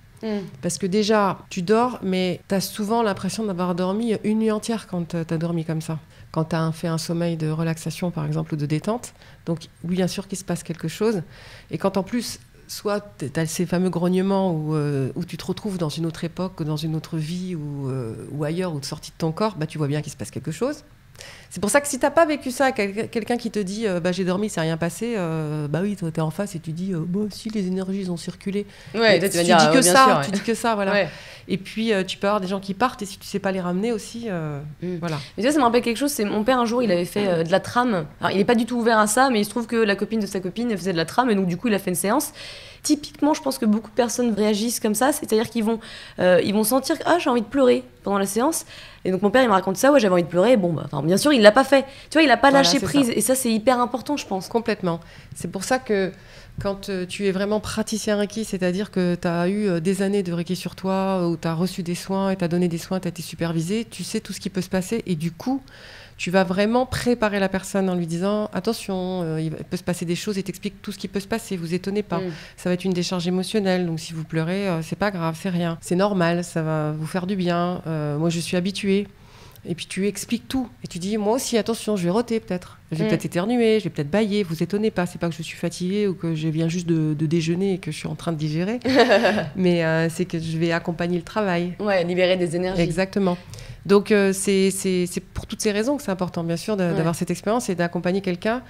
Parce que déjà tu dors mais tu as souvent l'impression d'avoir dormi une nuit entière quand tu as dormi comme ça. Quand tu as fait un sommeil de relaxation par exemple ou de détente. Donc oui bien sûr qu'il se passe quelque chose et quand en plus soit tu as ces fameux grognements où tu te retrouves dans une autre époque, dans une autre vie ou ailleurs, ou sorti de ton corps, tu vois bien qu'il se passe quelque chose. C'est pour ça que si t'as pas vécu ça, quelqu'un qui te dit j'ai dormi, c'est rien passé, oui, toi t'es en face et tu dis si les énergies ont circulé. Ouais, tu dis que ça, tu dis que ça, voilà. Ouais. Et puis tu peux avoir des gens qui partent et si tu sais pas les ramener aussi, voilà. Mais ça me rappelle quelque chose, c'est mon père un jour, il avait fait de la trame. Alors il est pas du tout ouvert à ça, mais il se trouve que la copine de sa copine elle faisait de la trame et donc du coup il a fait une séance. Typiquement, je pense que beaucoup de personnes réagissent comme ça, c'est-à-dire qu'ils vont sentir j'ai envie de pleurer pendant la séance. Et donc mon père il me raconte ça, j'avais envie de pleurer. Bon bien sûr il l'a pas fait. Tu vois, il a pas lâché prise. Et ça c'est hyper important, je pense. Complètement. C'est pour ça que quand tu es vraiment praticien Reiki, c'est-à-dire que tu as eu des années de Reiki sur toi, où tu as reçu des soins et tu as donné des soins, tu as été supervisé, tu sais tout ce qui peut se passer et du coup, tu vas vraiment préparer la personne en lui disant attention, il peut se passer des choses et t'expliques tout ce qui peut se passer, vous étonnez pas. Ça va être une décharge émotionnelle, donc si vous pleurez, c'est pas grave, c'est rien. C'est normal, ça va vous faire du bien. Moi, je suis habituée. Et puis tu expliques tout. Et tu dis, moi aussi, attention, je vais roter peut-être. Je vais peut-être éternuer, je vais peut-être bâiller. Vous étonnez pas, c'est pas que je suis fatiguée ou que je viens juste de déjeuner et que je suis en train de digérer. Mais c'est que je vais accompagner le travail. Ouais, libérer des énergies. Exactement. Donc c'est pour toutes ces raisons que c'est important, bien sûr, d'avoir cette expérience et d'accompagner quelqu'un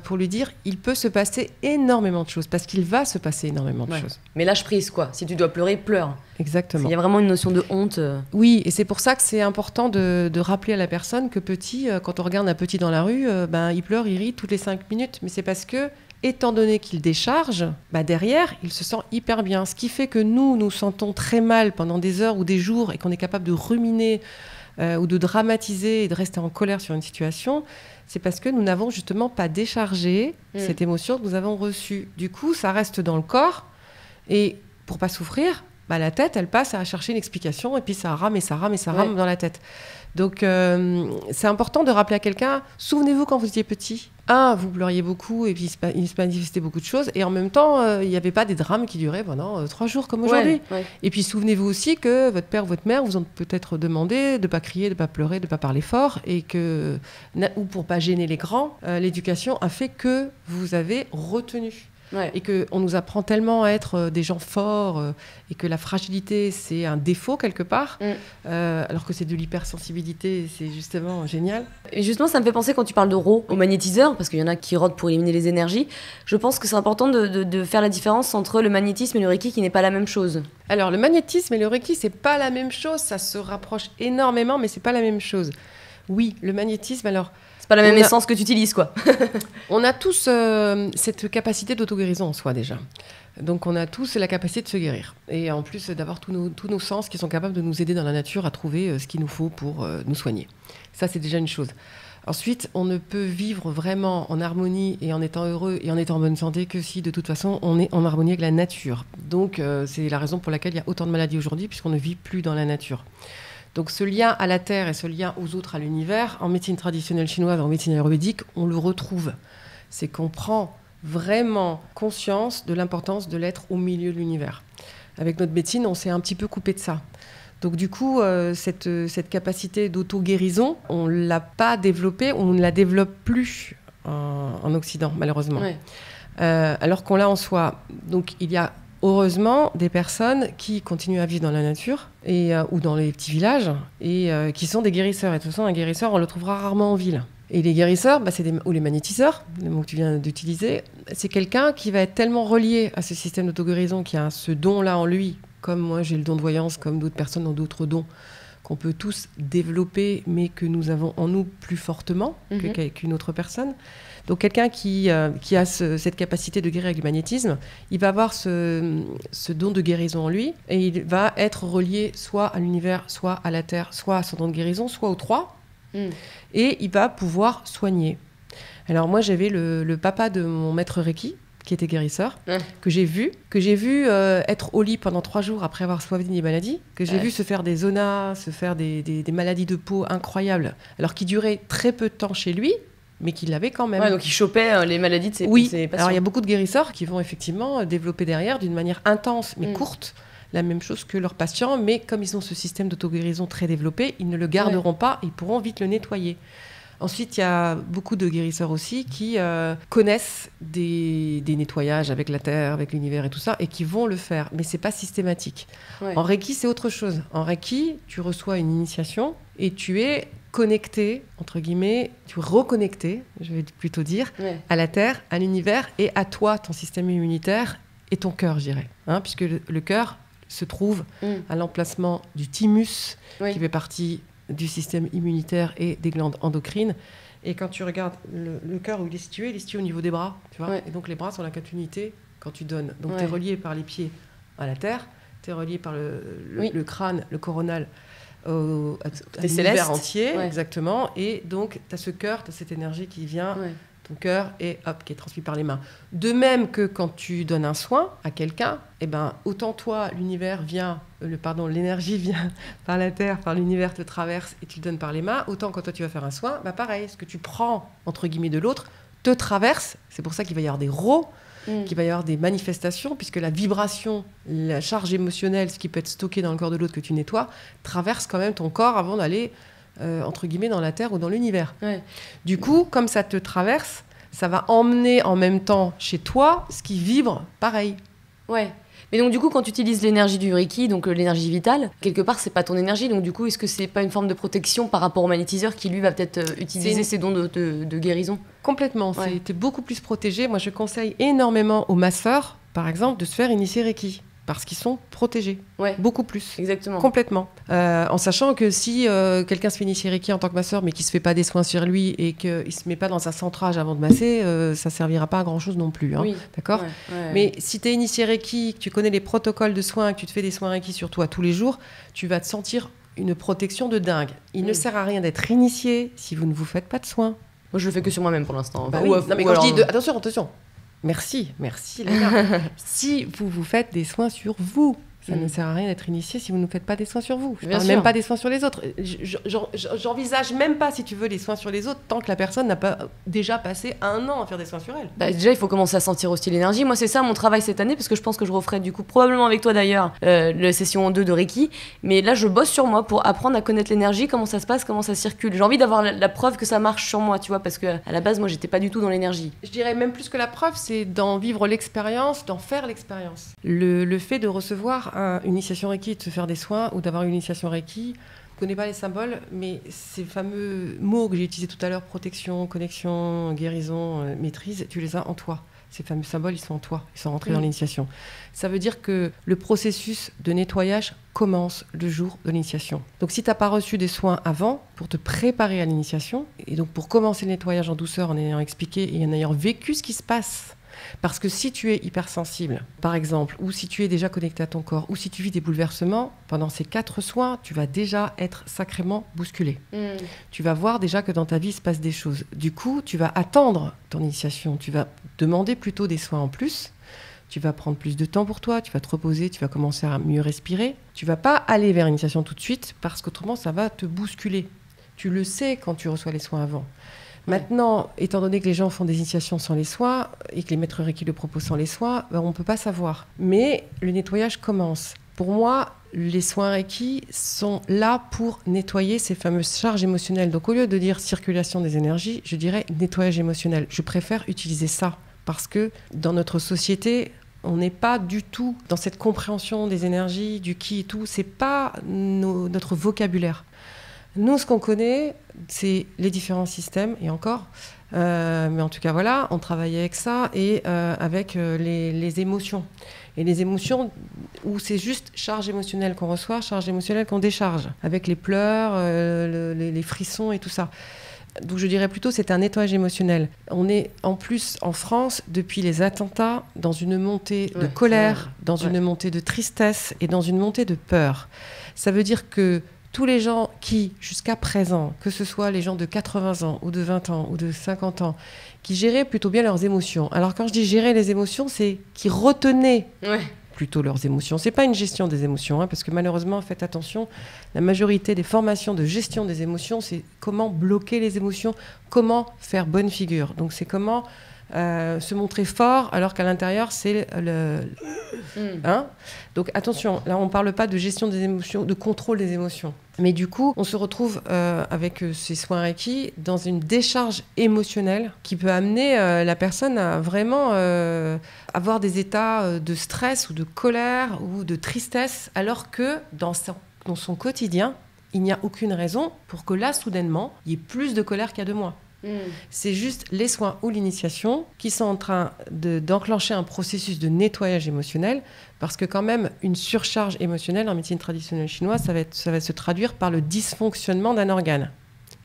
pour lui dire, il peut se passer énormément de choses, parce qu'il va se passer énormément de choses. Mais lâche prise, quoi. Si tu dois pleurer, pleure. Exactement. Il y a vraiment une notion de honte. Oui, et c'est pour ça que c'est important de rappeler à la personne que petit, quand on regarde un petit dans la rue, il pleure, il rit toutes les 5 minutes, mais c'est parce que étant donné qu'il décharge, derrière, il se sent hyper bien. Ce qui fait que nous sentons très mal pendant des heures ou des jours et qu'on est capable de ruminer ou de dramatiser et de rester en colère sur une situation, c'est parce que nous n'avons justement pas déchargé cette émotion que nous avons reçue. Du coup, ça reste dans le corps et pour pas souffrir, la tête, elle passe à chercher une explication et puis ça rame et ça rame et ça rame dans la tête. Donc, c'est important de rappeler à quelqu'un, souvenez-vous quand vous étiez petit, vous pleuriez beaucoup et puis il se manifestait beaucoup de choses et en même temps, il n'y avait pas des drames qui duraient pendant 3 jours comme aujourd'hui. Ouais. Et puis, souvenez-vous aussi que votre père ou votre mère vous ont peut-être demandé de ne pas crier, de ne pas pleurer, de ne pas parler fort et que, ou pour ne pas gêner les grands, l'éducation a fait que vous avez retenu. Ouais. Et qu'on nous apprend tellement à être des gens forts et que la fragilité, c'est un défaut quelque part, alors que c'est de l'hypersensibilité et c'est justement génial. Et justement, ça me fait penser quand tu parles de Rho au magnétiseur, parce qu'il y en a qui rodent pour éliminer les énergies. Je pense que c'est important de faire la différence entre le magnétisme et le Reiki, qui n'est pas la même chose. Alors, le magnétisme et le Reiki, c'est pas la même chose. Ça se rapproche énormément, mais c'est pas la même chose. Oui, le magnétisme, alors... C'est pas la même essence que tu utilises, quoi. On a tous cette capacité d'auto-guérison en soi, déjà. Donc, on a tous la capacité de se guérir. Et en plus, d'avoir tous nos sens qui sont capables de nous aider dans la nature à trouver ce qu'il nous faut pour nous soigner. Ça, c'est déjà une chose. Ensuite, on ne peut vivre vraiment en harmonie et en étant heureux et en étant en bonne santé que si, de toute façon, on est en harmonie avec la nature. Donc, c'est la raison pour laquelle il y a autant de maladies aujourd'hui, puisqu'on ne vit plus dans la nature. Donc ce lien à la terre et ce lien aux autres, à l'univers, en médecine traditionnelle chinoise, en médecine ayurvédique, on le retrouve. C'est qu'on prend vraiment conscience de l'importance de l'être au milieu de l'univers. Avec notre médecine, on s'est un petit peu coupé de ça. Donc du coup, cette capacité d'auto-guérison, on ne l'a pas développée, on ne la développe plus en Occident, malheureusement. Ouais. Alors qu'on l'a en soi. Donc il y a... heureusement, des personnes qui continuent à vivre dans la nature ou dans les petits villages et qui sont des guérisseurs. Et de toute façon, un guérisseur, on le trouvera rarement en ville. Et les guérisseurs, ou les magnétiseurs, le mot que tu viens d'utiliser, c'est quelqu'un qui va être tellement relié à ce système d'auto-guérison, qui a ce don-là en lui, comme moi j'ai le don de voyance, comme d'autres personnes ont d'autres dons, qu'on peut tous développer, mais que nous avons en nous plus fortement qu'une autre personne. Donc quelqu'un qui a cette capacité de guérir avec le magnétisme, il va avoir ce don de guérison en lui et il va être relié soit à l'univers, soit à la terre, soit à son don de guérison, soit aux trois. Et il va pouvoir soigner. Alors moi j'avais le papa de mon maître Reiki, qui était guérisseur, que j'ai vu être au lit pendant 3 jours après avoir soigné des maladies, que j'ai vu se faire des zonas, se faire des maladies de peau incroyables, alors qui duraient très peu de temps chez lui, mais qu'il l'avait quand même. Ouais, donc il chopait les maladies de ses patients. Alors il y a beaucoup de guérisseurs qui vont effectivement développer derrière d'une manière intense, mais courte, la même chose que leurs patients, mais comme ils ont ce système d'auto-guérison très développé, ils ne le garderont pas, ils pourront vite le nettoyer. Ensuite, il y a beaucoup de guérisseurs aussi qui connaissent des nettoyages avec la terre, avec l'univers et tout ça, et qui vont le faire, mais c'est pas systématique. Ouais. En Reiki, c'est autre chose. En Reiki, tu reçois une initiation et tu es connecté, entre guillemets, tu es reconnecté, je vais plutôt dire, à la Terre, à l'univers et à toi, ton système immunitaire et ton cœur, je dirais. Puisque le cœur se trouve à l'emplacement du thymus, qui fait partie du système immunitaire et des glandes endocrines. Et quand tu regardes le cœur où il est situé au niveau des bras, tu vois. Et donc les bras sont la continuité quand tu donnes. Donc tu es relié par les pieds à la terre, tu es relié par le crâne, le coronal à l'univers entier, exactement. Et donc tu as ce cœur, tu as cette énergie qui vient, ton cœur, et hop, qui est transmis par les mains. De même que quand tu donnes un soin à quelqu'un, eh ben, autant toi, l'univers vient, l'énergie vient par la terre, par l'univers te traverse et tu le donnes par les mains, autant quand toi tu vas faire un soin, pareil, ce que tu prends, entre guillemets, de l'autre, te traverse. C'est pour ça qu'il va y avoir des rots, qu'il va y avoir des manifestations, puisque la vibration, la charge émotionnelle, ce qui peut être stocké dans le corps de l'autre que tu nettoies, traverse quand même ton corps avant d'aller, entre guillemets, dans la terre ou dans l'univers. Du coup, comme ça te traverse, ça va emmener en même temps chez toi ce qui vibre pareil. Mais donc du coup, quand tu utilises l'énergie du Reiki, donc l'énergie vitale, quelque part, c'est pas ton énergie. Donc du coup, est-ce que c'est pas une forme de protection par rapport au magnétiseur qui, lui, va peut-être utiliser ses dons de guérison ? Complètement. T'es beaucoup plus protégé. Moi, je conseille énormément aux masseurs, par exemple, de se faire initier Reiki. Parce qu'ils sont protégés. Beaucoup plus. Exactement. Complètement. En sachant que si quelqu'un se fait initier Reiki en tant que masseur, mais qu'il ne se fait pas des soins sur lui et qu'il ne se met pas dans un centrage avant de masser, ça ne servira pas à grand-chose non plus. D'accord ? Mais si tu es initié Reiki, que tu connais les protocoles de soins, que tu te fais des soins Reiki sur toi tous les jours, tu vas te sentir une protection de dingue. Il ne sert à rien d'être initié si vous ne vous faites pas de soins. Moi, je le fais que sur moi-même pour l'instant. Non, mais quand je dis... Attention. Merci les gars. Si vous vous faites des soins sur vous, ça ne sert à rien d'être initié si vous ne faites pas des soins sur vous. Je ne parle même pas des soins sur les autres. J'envisage même pas, si tu veux, les soins sur les autres tant que la personne n'a pas déjà passé 1 an à faire des soins sur elle. Déjà, il faut commencer à sentir aussi l'énergie. Moi, c'est ça mon travail cette année, parce que je pense que je referai du coup probablement avec toi d'ailleurs la session 2 de Reiki. Mais là, je bosse sur moi pour apprendre à connaître l'énergie, comment ça se passe, comment ça circule. J'ai envie d'avoir la preuve que ça marche sur moi, tu vois, parce que à la base, moi, j'étais pas du tout dans l'énergie. Je dirais même plus que la preuve, c'est d'en vivre l'expérience, d'en faire l'expérience. Le fait de recevoir une initiation Reiki, de se faire des soins ou d'avoir une initiation Reiki, je ne connais pas les symboles, mais ces fameux mots que j'ai utilisés tout à l'heure, protection, connexion, guérison, maîtrise, tu les as en toi. Ces fameux symboles, ils sont en toi, ils sont rentrés dans l'initiation. Ça veut dire que le processus de nettoyage commence le jour de l'initiation. Donc si tu n'as pas reçu des soins avant, pour te préparer à l'initiation, et donc pour commencer le nettoyage en douceur, en ayant expliqué et en ayant vécu ce qui se passe, parce que si tu es hypersensible, par exemple, ou si tu es déjà connecté à ton corps, ou si tu vis des bouleversements, pendant ces 4 soins, tu vas déjà être sacrément bousculé. Tu vas voir déjà que dans ta vie, il se passe des choses. Du coup, tu vas attendre ton initiation. Tu vas demander plutôt des soins en plus. Tu vas prendre plus de temps pour toi, tu vas te reposer, tu vas commencer à mieux respirer. Tu vas pas aller vers l'initiation tout de suite, parce qu'autrement, ça va te bousculer. Tu le sais quand tu reçois les soins avant. Maintenant, étant donné que les gens font des initiations sans les soins et que les maîtres Reiki le proposent sans les soins, on ne peut pas savoir. Mais le nettoyage commence. Pour moi, les soins Reiki sont là pour nettoyer ces fameuses charges émotionnelles. Donc au lieu de dire circulation des énergies, je dirais nettoyage émotionnel. Je préfère utiliser ça parce que dans notre société, on n'est pas du tout dans cette compréhension des énergies, du qui et tout. C'est pas notre vocabulaire. Nous, ce qu'on connaît, c'est les différents systèmes, et encore. Mais en tout cas, voilà, on travaille avec ça et avec les émotions. Et les émotions où c'est juste charge émotionnelle qu'on reçoit, charge émotionnelle qu'on décharge, avec les pleurs, les frissons et tout ça. Donc je dirais plutôt c'est un nettoyage émotionnel. On est en plus en France, depuis les attentats, dans une montée de colère, dans une montée de tristesse et dans une montée de peur. Ça veut dire que tous les gens qui, jusqu'à présent, que ce soit les gens de 80 ans ou de 20 ans ou de 50 ans, qui géraient plutôt bien leurs émotions. Alors quand je dis gérer les émotions, c'est qui retenaient plutôt leurs émotions. C'est pas une gestion des émotions, parce que malheureusement, faites attention, la majorité des formations de gestion des émotions, c'est comment bloquer les émotions, comment faire bonne figure. Donc c'est comment se montrer fort alors qu'à l'intérieur c'est donc attention, là on parle pas de gestion des émotions, de contrôle des émotions, mais du coup on se retrouve avec ces soins Reiki dans une décharge émotionnelle qui peut amener la personne à vraiment avoir des états de stress ou de colère ou de tristesse, alors que dans son quotidien il n'y a aucune raison pour que là, soudainement, il y ait plus de colère qu'il y a 2 mois. C'est juste les soins ou l'initiation qui sont en train d'enclencher un processus de nettoyage émotionnel, parce que quand même, une surcharge émotionnelle en médecine traditionnelle chinoise, ça va se traduire par le dysfonctionnement d'un organe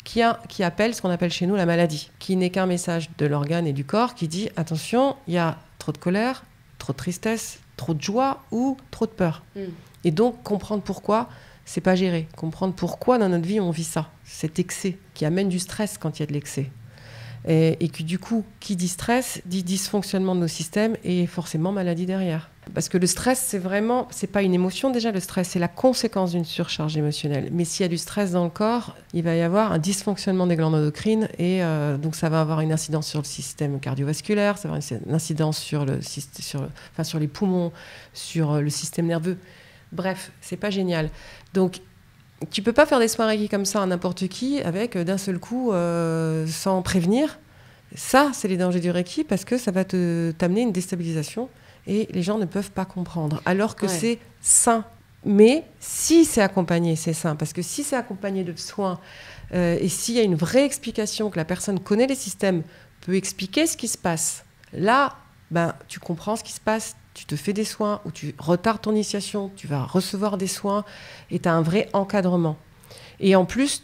qui appelle ce qu'on appelle chez nous la maladie, qui n'est qu'un message de l'organe et du corps qui dit « Attention, il y a trop de colère, trop de tristesse, trop de joie ou trop de peur. Et donc, comprendre pourquoi, c'est pas géré. Comprendre pourquoi dans notre vie on vit ça, cet excès qui amène du stress quand il y a de l'excès. Et que du coup, qui dit stress, dit dysfonctionnement de nos systèmes et forcément maladie derrière. Parce que le stress, c'est pas une émotion déjà, le stress, c'est la conséquence d'une surcharge émotionnelle. Mais s'il y a du stress dans le corps, il va y avoir un dysfonctionnement des glandes endocrines et donc ça va avoir une incidence sur le système cardiovasculaire, ça va avoir une incidence sur les poumons, sur le système nerveux. Bref, c'est pas génial. Donc, tu peux pas faire des soins Reiki comme ça à n'importe qui avec d'un seul coup sans prévenir. Ça, c'est les dangers du Reiki parce que ça va t'amener une déstabilisation et les gens ne peuvent pas comprendre. Alors que c'est sain. Mais si c'est accompagné, c'est sain. Parce que si c'est accompagné de soins et s'il y a une vraie explication, que la personne connaît les systèmes, peut expliquer ce qui se passe, là, tu comprends ce qui se passe. Tu te fais des soins ou tu retardes ton initiation, tu vas recevoir des soins et tu as un vrai encadrement. Et en plus,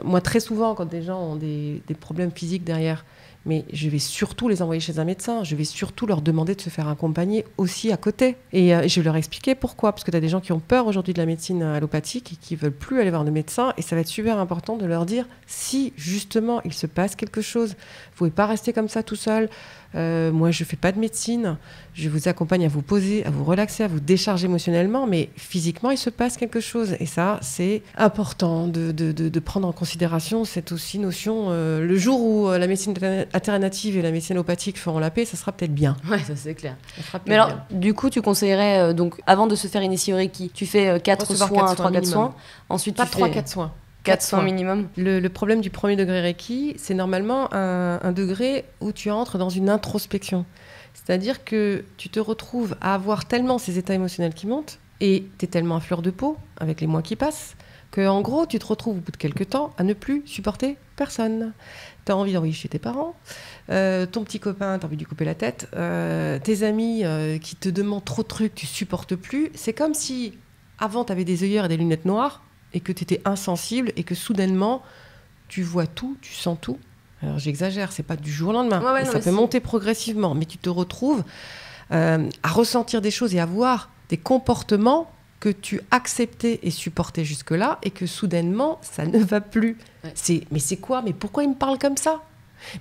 moi, très souvent, quand des gens ont des problèmes physiques derrière, mais je vais surtout les envoyer chez un médecin, je vais surtout leur demander de se faire accompagner aussi à côté. Et je vais leur expliquer pourquoi, parce que tu as des gens qui ont peur aujourd'hui de la médecine allopathique et qui ne veulent plus aller voir le médecin, et ça va être super important de leur dire si justement il se passe quelque chose, vous ne pouvez pas rester comme ça tout seul. Moi, je ne fais pas de médecine, je vous accompagne à vous poser, à vous relaxer, à vous décharger émotionnellement, mais physiquement, il se passe quelque chose. Et ça, c'est important de prendre en considération cette aussi notion. Le jour où la médecine alternative et la médecine allopathique feront la paix, ça sera peut-être bien. Ouais, ça c'est clair. Mais alors, du coup, tu conseillerais, donc, avant de se faire initier au Reiki, tu fais 4 soins, 3-4 soins. Ensuite, pas tu fais 3-4 soins. 4 soins minimum. Le problème du premier degré Reiki, c'est normalement un degré où tu entres dans une introspection. C'est-à-dire que tu te retrouves à avoir tellement ces états émotionnels qui montent et tu es tellement à fleur de peau avec les mois qui passent qu'en gros, tu te retrouves au bout de quelques temps à ne plus supporter personne. Tu as envie d'envoyer chez tes parents, ton petit copain, tu as envie de lui couper la tête, tes amis qui te demandent trop de trucs, tu supportes plus. C'est comme si avant, tu avais des œillères et des lunettes noires et que tu étais insensible et que soudainement, tu vois tout, tu sens tout. Alors j'exagère, c'est pas du jour au lendemain. Ça peut monter progressivement, mais tu te retrouves à ressentir des choses et à voir des comportements que tu acceptais et supportais jusque-là et que soudainement, ça ne va plus. Mais c'est quoi ? Mais pourquoi il me parle comme ça ?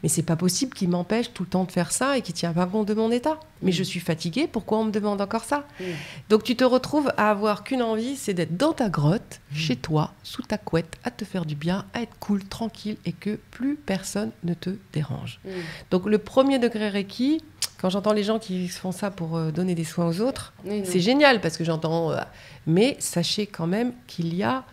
Mais c'est pas possible qu'il m'empêche tout le temps de faire ça et qu'il tient pas compte de mon état. Mais je suis fatiguée, pourquoi on me demande encore ça ? Donc tu te retrouves à avoir qu'une envie, c'est d'être dans ta grotte, chez toi, sous ta couette, à te faire du bien, à être cool, tranquille et que plus personne ne te dérange. Donc le premier degré Reiki, quand j'entends les gens qui font ça pour donner des soins aux autres, c'est génial parce que j'entends... mais sachez quand même qu'il y a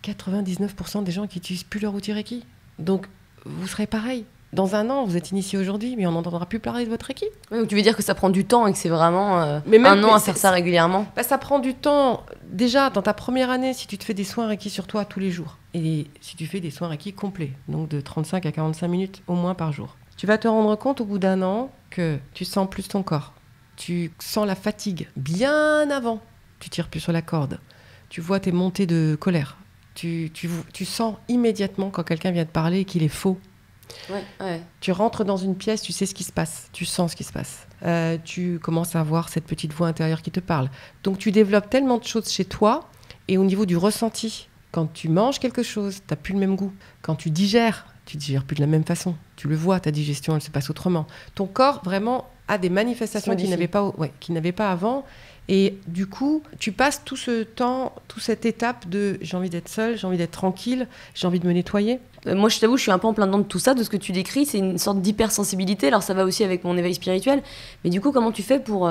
99% des gens qui n'utilisent plus leur outil Reiki. Donc vous serez pareil. Dans un an, vous êtes initié aujourd'hui, mais on n'entendra plus parler de votre Reiki. Oui, donc tu veux dire que ça prend du temps et que c'est vraiment un an à faire ça régulièrement ? Ça prend du temps. Déjà, dans ta première année, si tu te fais des soins Reiki sur toi tous les jours, et si tu fais des soins Reiki complets, donc de 35 à 45 minutes au moins par jour, tu vas te rendre compte au bout d'un an que tu sens plus ton corps. Tu sens la fatigue bien avant. Tu tires plus sur la corde. Tu vois tes montées de colère. Tu sens immédiatement quand quelqu'un vient te parler et qu'il est faux. Tu rentres dans une pièce, tu sais ce qui se passe, tu sens ce qui se passe. Tu commences à avoir cette petite voix intérieure qui te parle. Donc tu développes tellement de choses chez toi et au niveau du ressenti. Quand tu manges quelque chose, tu n'as plus le même goût. Quand tu digères plus de la même façon. Tu le vois, ta digestion, elle se passe autrement. Ton corps, vraiment, a des manifestations qu'il n'avait pas avant. Et du coup, tu passes tout ce temps, toute cette étape de j'ai envie d'être seule, j'ai envie d'être tranquille, j'ai envie de me nettoyer. Moi, je t'avoue, je suis un peu en plein dedans de tout ça, de ce que tu décris. C'est une sorte d'hypersensibilité. Alors, ça va aussi avec mon éveil spirituel. Mais du coup, comment tu fais pour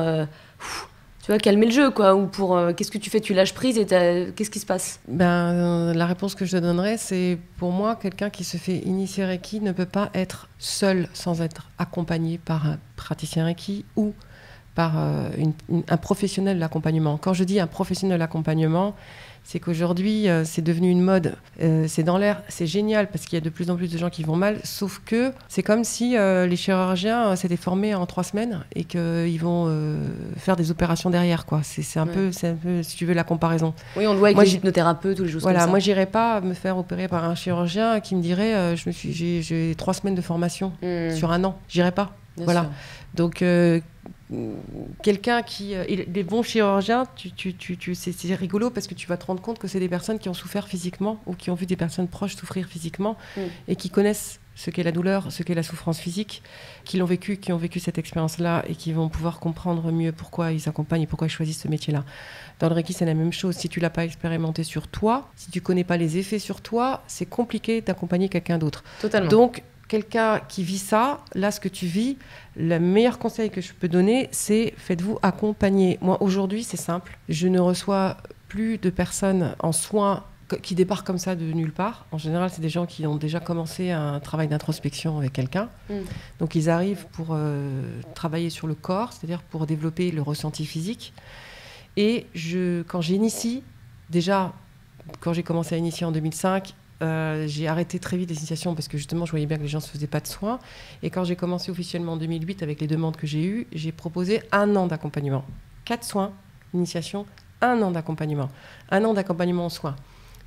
calmer le jeu, quoi ? Ou pour qu'est-ce que tu fais ? Tu lâches prise et qu'est-ce qui se passe ? La réponse que je te donnerais, c'est pour moi, quelqu'un qui se fait initier Reiki ne peut pas être seul sans être accompagné par un praticien Reiki ou par un professionnel de l'accompagnement. Quand je dis un professionnel de l'accompagnement, c'est qu'aujourd'hui, c'est devenu une mode. C'est dans l'air, c'est génial parce qu'il y a de plus en plus de gens qui vont mal, sauf que c'est comme si les chirurgiens s'étaient formés en 3 semaines et qu'ils vont faire des opérations derrière, quoi. C'est un peu, si tu veux, la comparaison. Oui, on le voit avec les hypnothérapeutes ou les choses comme ça. Moi, j'irais pas me faire opérer par un chirurgien qui me dirait j'ai 3 semaines de formation sur 1 an. J'irais pas. Bien voilà. Sûr. Donc, quelqu'un qui... les bons chirurgiens, c'est rigolo parce que tu vas te rendre compte que c'est des personnes qui ont souffert physiquement ou qui ont vu des personnes proches souffrir physiquement et qui connaissent ce qu'est la douleur, ce qu'est la souffrance physique, qui ont vécu cette expérience-là et qui vont pouvoir comprendre mieux pourquoi ils accompagnent et pourquoi ils choisissent ce métier-là. Dans le Reiki, c'est la même chose. Si tu ne l'as pas expérimenté sur toi, si tu ne connais pas les effets sur toi, c'est compliqué d'accompagner quelqu'un d'autre. Totalement. Donc, quelqu'un qui vit ça, là, ce que tu vis, le meilleur conseil que je peux donner, c'est faites-vous accompagner. Moi, aujourd'hui, c'est simple. Je ne reçois plus de personnes en soins qui débarquent comme ça de nulle part. En général, c'est des gens qui ont déjà commencé un travail d'introspection avec quelqu'un. Donc, ils arrivent pour travailler sur le corps, c'est-à-dire pour développer le ressenti physique. Et quand j'initie, déjà, quand j'ai commencé à initier en 2005, j'ai arrêté très vite les initiations parce que justement, je voyais bien que les gens ne se faisaient pas de soins. Et quand j'ai commencé officiellement en 2008 avec les demandes que j'ai eues, j'ai proposé 1 an d'accompagnement. 4 soins, initiation, 1 an d'accompagnement. 1 an d'accompagnement en soins.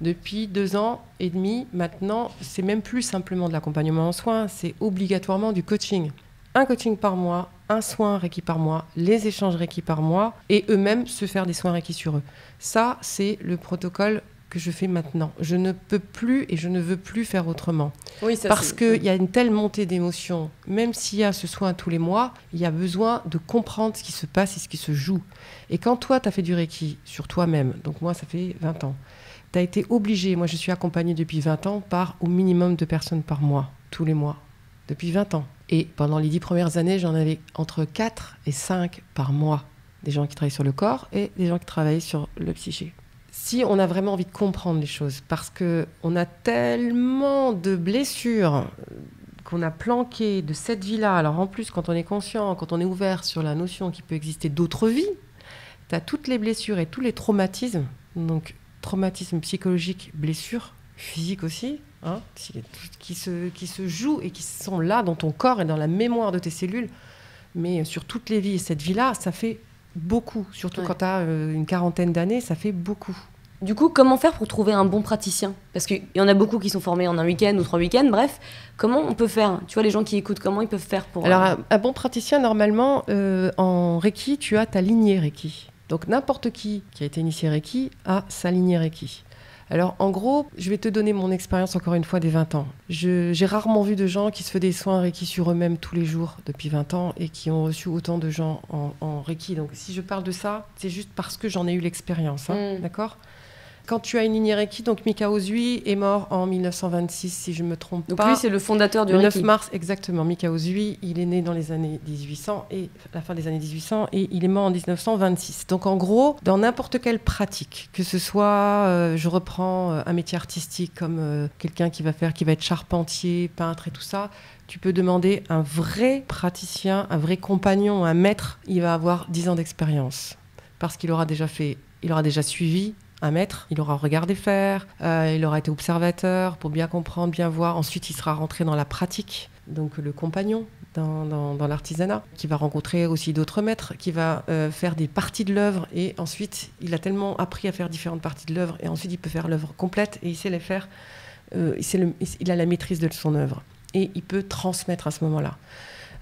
Depuis 2 ans et demi, maintenant, c'est même plus simplement de l'accompagnement en soins, c'est obligatoirement du coaching. Un coaching par mois, un soin Reiki par mois, les échanges Reiki par mois et eux-mêmes se faire des soins Reiki sur eux. Ça, c'est le protocole que je fais maintenant. Je ne peux plus et je ne veux plus faire autrement. Oui, ça, parce qu'il y a une telle montée d'émotions. Même s'il y a ce soin tous les mois, il y a besoin de comprendre ce qui se passe et ce qui se joue. Et quand toi, tu as fait du Reiki sur toi-même, donc moi, ça fait 20 ans, tu as été obligé, moi je suis accompagnée depuis 20 ans par au minimum 2 personnes par mois, tous les mois, depuis 20 ans. Et pendant les 10 premières années, j'en avais entre 4 et 5 par mois. Des gens qui travaillent sur le corps et des gens qui travaillent sur le psyché. Si on a vraiment envie de comprendre les choses, parce qu'on a tellement de blessures qu'on a planquées de cette vie-là, alors en plus, quand on est conscient, quand on est ouvert sur la notion qu'il peut exister d'autres vies, tu as toutes les blessures et tous les traumatismes, donc traumatisme psychologique, blessures physiques aussi, hein, qui se jouent et qui sont là dans ton corps et dans la mémoire de tes cellules, mais sur toutes les vies. Et cette vie-là, ça fait beaucoup, surtout quand tu as une 40aine d'années, ça fait beaucoup. Du coup, comment faire pour trouver un bon praticien ? Parce qu'il y en a beaucoup qui sont formés en 1 week-end ou 3 week-ends, bref. Comment on peut faire ? Tu vois, les gens qui écoutent, comment ils peuvent faire pour... Alors, un bon praticien, normalement, en Reiki, tu as ta lignée Reiki. Donc, n'importe qui a été initié Reiki a sa lignée Reiki. Alors, en gros, je vais te donner mon expérience, encore une fois, des 20 ans. J'ai rarement vu de gens qui se font des soins Reiki sur eux-mêmes tous les jours depuis 20 ans et qui ont reçu autant de gens en Reiki. Donc, si je parle de ça, c'est juste parce que j'en ai eu l'expérience, hein, d'accord ? Quand tu as une lignée Reiki, donc Mikao Usui est mort en 1926, si je ne me trompe pas. Donc lui, c'est le fondateur du Reiki. Reiki. Le 9 mars, exactement. Mikao Usui, il est né dans les années 1800, et la fin des années 1800, et il est mort en 1926. Donc en gros, dans n'importe quelle pratique, que ce soit, je reprends un métier artistique comme quelqu'un qui va être charpentier, peintre et tout ça, tu peux demander un vrai praticien, un vrai compagnon, un maître, il va avoir 10 ans d'expérience. Parce qu'il aura déjà suivi un maître, il aura regardé faire, il aura été observateur pour bien comprendre, bien voir. Ensuite, il sera rentré dans la pratique, donc le compagnon dans l'artisanat, qui va rencontrer aussi d'autres maîtres, qui va faire des parties de l'œuvre. Et ensuite, il a tellement appris à faire différentes parties de l'œuvre, et ensuite, il peut faire l'œuvre complète, et il sait les faire. Il a la maîtrise de son œuvre. Et il peut transmettre à ce moment-là.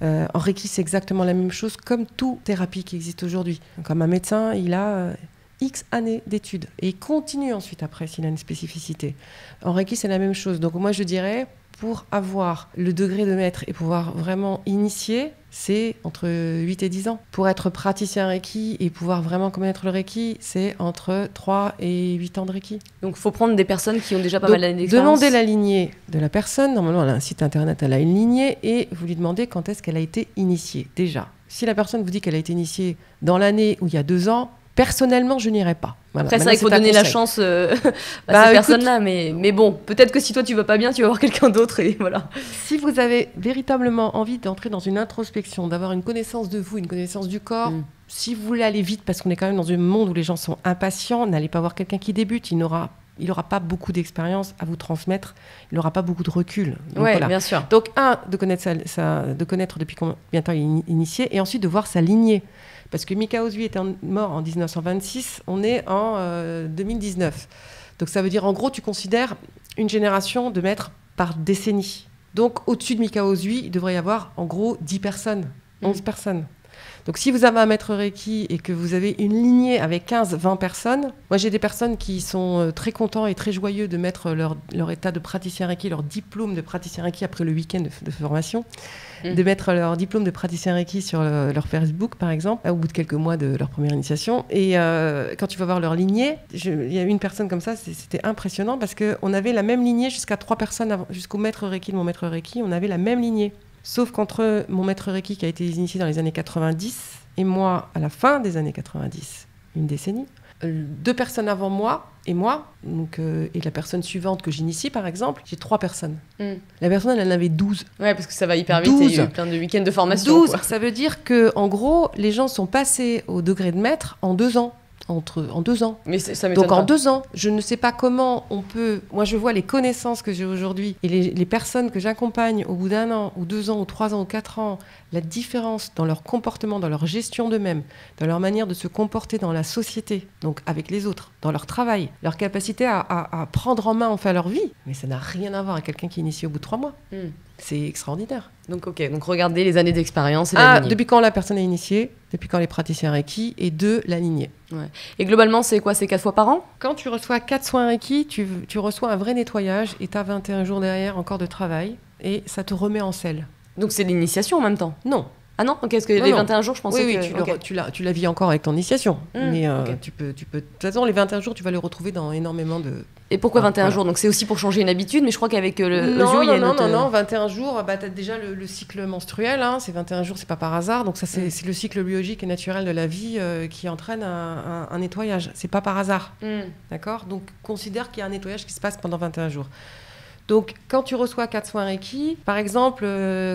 En Reiki, c'est exactement la même chose, comme toute thérapie qui existe aujourd'hui. Comme un médecin, il a... X années d'études. Et il continue ensuite après s'il a une spécificité. En Reiki, c'est la même chose. Donc moi, je dirais, pour avoir le degré de maître et pouvoir vraiment initier, c'est entre 8 et 10 ans. Pour être praticien Reiki et pouvoir vraiment connaître le Reiki, c'est entre 3 et 8 ans de Reiki. Donc il faut prendre des personnes qui ont déjà pas mal d'années d'expérience. Demandez la lignée de la personne. Normalement, elle a un site internet, elle a une lignée, et vous lui demandez quand est-ce qu'elle a été initiée, déjà. Si la personne vous dit qu'elle a été initiée dans l'année où il y a 2 ans, Personnellement, je n'irai pas. Voilà. Après, c'est vrai qu'il faut donner la chance à ces personnes-là, mais bon, peut-être que si toi tu vas pas bien, tu vas voir quelqu'un d'autre et voilà. Si vous avez véritablement envie d'entrer dans une introspection, d'avoir une connaissance de vous, une connaissance du corps, si vous voulez aller vite, parce qu'on est quand même dans un monde où les gens sont impatients, n'allez pas voir quelqu'un qui débute, il n'aura pas beaucoup d'expérience à vous transmettre, il n'aura pas beaucoup de recul. Oui, voilà. Bien sûr. Donc, de connaître depuis combien de temps il est initié, et ensuite de voir sa lignée. Parce que Mikao Usui était mort en 1926, on est en 2019. Donc ça veut dire, en gros, tu considères une génération de maîtres par décennie. Donc au-dessus de Mikao Usui, il devrait y avoir en gros 10 personnes, 11 personnes. Donc si vous avez un maître Reiki et que vous avez une lignée avec 15-20 personnes, moi j'ai des personnes qui sont très contents et très joyeux de mettre leur état de praticien Reiki, leur diplôme de praticien Reiki après le week-end de formation, de mettre leur diplôme de praticien Reiki sur leur Facebook par exemple, au bout de quelques mois de leur première initiation. Et quand tu vas voir leur lignée, il y a une personne comme ça, c'était impressionnant parce qu'on avait la même lignée jusqu'à 3 personnes, jusqu'au maître Reiki de mon maître Reiki, on avait la même lignée. Sauf qu'entre mon maître Reiki qui a été initié dans les années 90 et moi à la fin des années 90, une décennie, 2 personnes avant moi et moi, donc, et la personne suivante que j'initie par exemple, j'ai 3 personnes. La personne elle en avait 12. Ouais, parce que ça va hyper vite, il y a eu plein de week-ends de formation. 12, ça veut dire qu'en gros, les gens sont passés au degré de maître en 2 ans. En 2 ans. Mais ça m'étonne Donc en pas. 2 ans, je ne sais pas comment on peut... Moi, je vois les connaissances que j'ai aujourd'hui et les personnes que j'accompagne au bout d'1 an, ou 2 ans, ou 3 ans, ou 4 ans, la différence dans leur comportement, dans leur gestion d'eux-mêmes, dans leur manière de se comporter dans la société, donc avec les autres, dans leur travail, leur capacité à prendre en main enfin leur vie. Mais ça n'a rien à voir avec quelqu'un qui est initié au bout de 3 mois. C'est extraordinaire. Donc regardez les années d'expérience et la lignée. Depuis quand la personne est initiée, depuis quand les praticiens Reiki, et 2, la lignée. Ouais. Et globalement, c'est quoi? C'est 4 fois par an? Quand tu reçois 4 soins Reiki, tu reçois un vrai nettoyage et tu as 21 jours derrière encore de travail et ça te remet en selle. Donc c'est l'initiation en même temps? Non. Ah non? Ok, parce que les 21 jours, je pensais que... tu la vis encore avec ton initiation. Mais tu peux... De toute façon, les 21 jours, tu vas les retrouver dans énormément de... Et pourquoi 21 jours? Donc c'est aussi pour changer une habitude, mais je crois qu'avec le non, il y a une autre... Non, 21 jours, tu as déjà le cycle menstruel, c'est 21 jours, c'est pas par hasard. Donc ça, c'est le cycle biologique et naturel de la vie qui entraîne un nettoyage. C'est pas par hasard. D'accord? Donc considère qu'il y a un nettoyage qui se passe pendant 21 jours. Donc, quand tu reçois 4 soins Reiki, par exemple,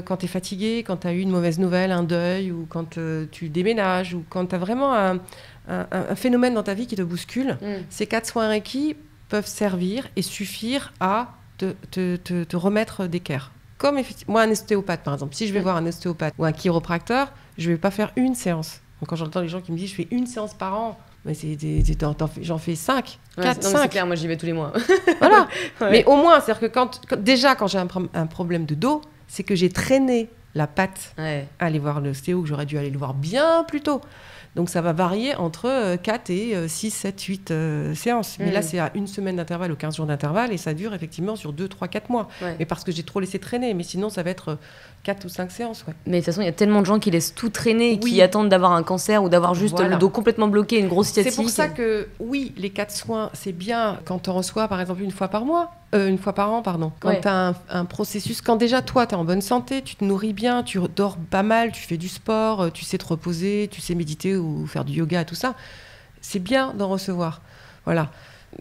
quand tu es fatigué, quand tu as eu une mauvaise nouvelle, un deuil, ou quand tu déménages, ou quand tu as vraiment un phénomène dans ta vie qui te bouscule, ces 4 soins Reiki peuvent servir et suffire à te remettre d'équerre. Comme moi, un ostéopathe, par exemple. Si je vais voir un ostéopathe ou un chiropracteur, je ne vais pas faire une séance. Donc, quand j'entends les gens qui me disent « je fais une séance par an », mais j'en fais 5, 4, 5. C'est clair, moi j'y vais tous les mois. Voilà. Ouais. Mais au moins, c'est-à-dire que quand j'ai un problème de dos, c'est que j'ai traîné la patte à aller voir l'ostéo, que j'aurais dû aller le voir bien plus tôt. Donc ça va varier entre 4 et 6, 7, 8 séances. Mais là, c'est à 1 semaine d'intervalle ou 15 jours d'intervalle et ça dure effectivement sur 2, 3, 4 mois. Ouais. Mais parce que j'ai trop laissé traîner. Mais sinon, ça va être 4 ou 5 séances. Ouais. Mais de toute façon, il y a tellement de gens qui laissent tout traîner et qui attendent d'avoir un cancer ou d'avoir juste le dos complètement bloqué, une grosse sciatique. C'est pour ça que, oui, les 4 soins, c'est bien quand on reçoit, par exemple, une fois par an, pardon. Quand tu as un processus, quand déjà, toi, tu es en bonne santé, tu te nourris bien, tu dors pas mal, tu fais du sport, tu sais te reposer, tu sais méditer ou faire du yoga, tout ça, c'est bien d'en recevoir. Voilà.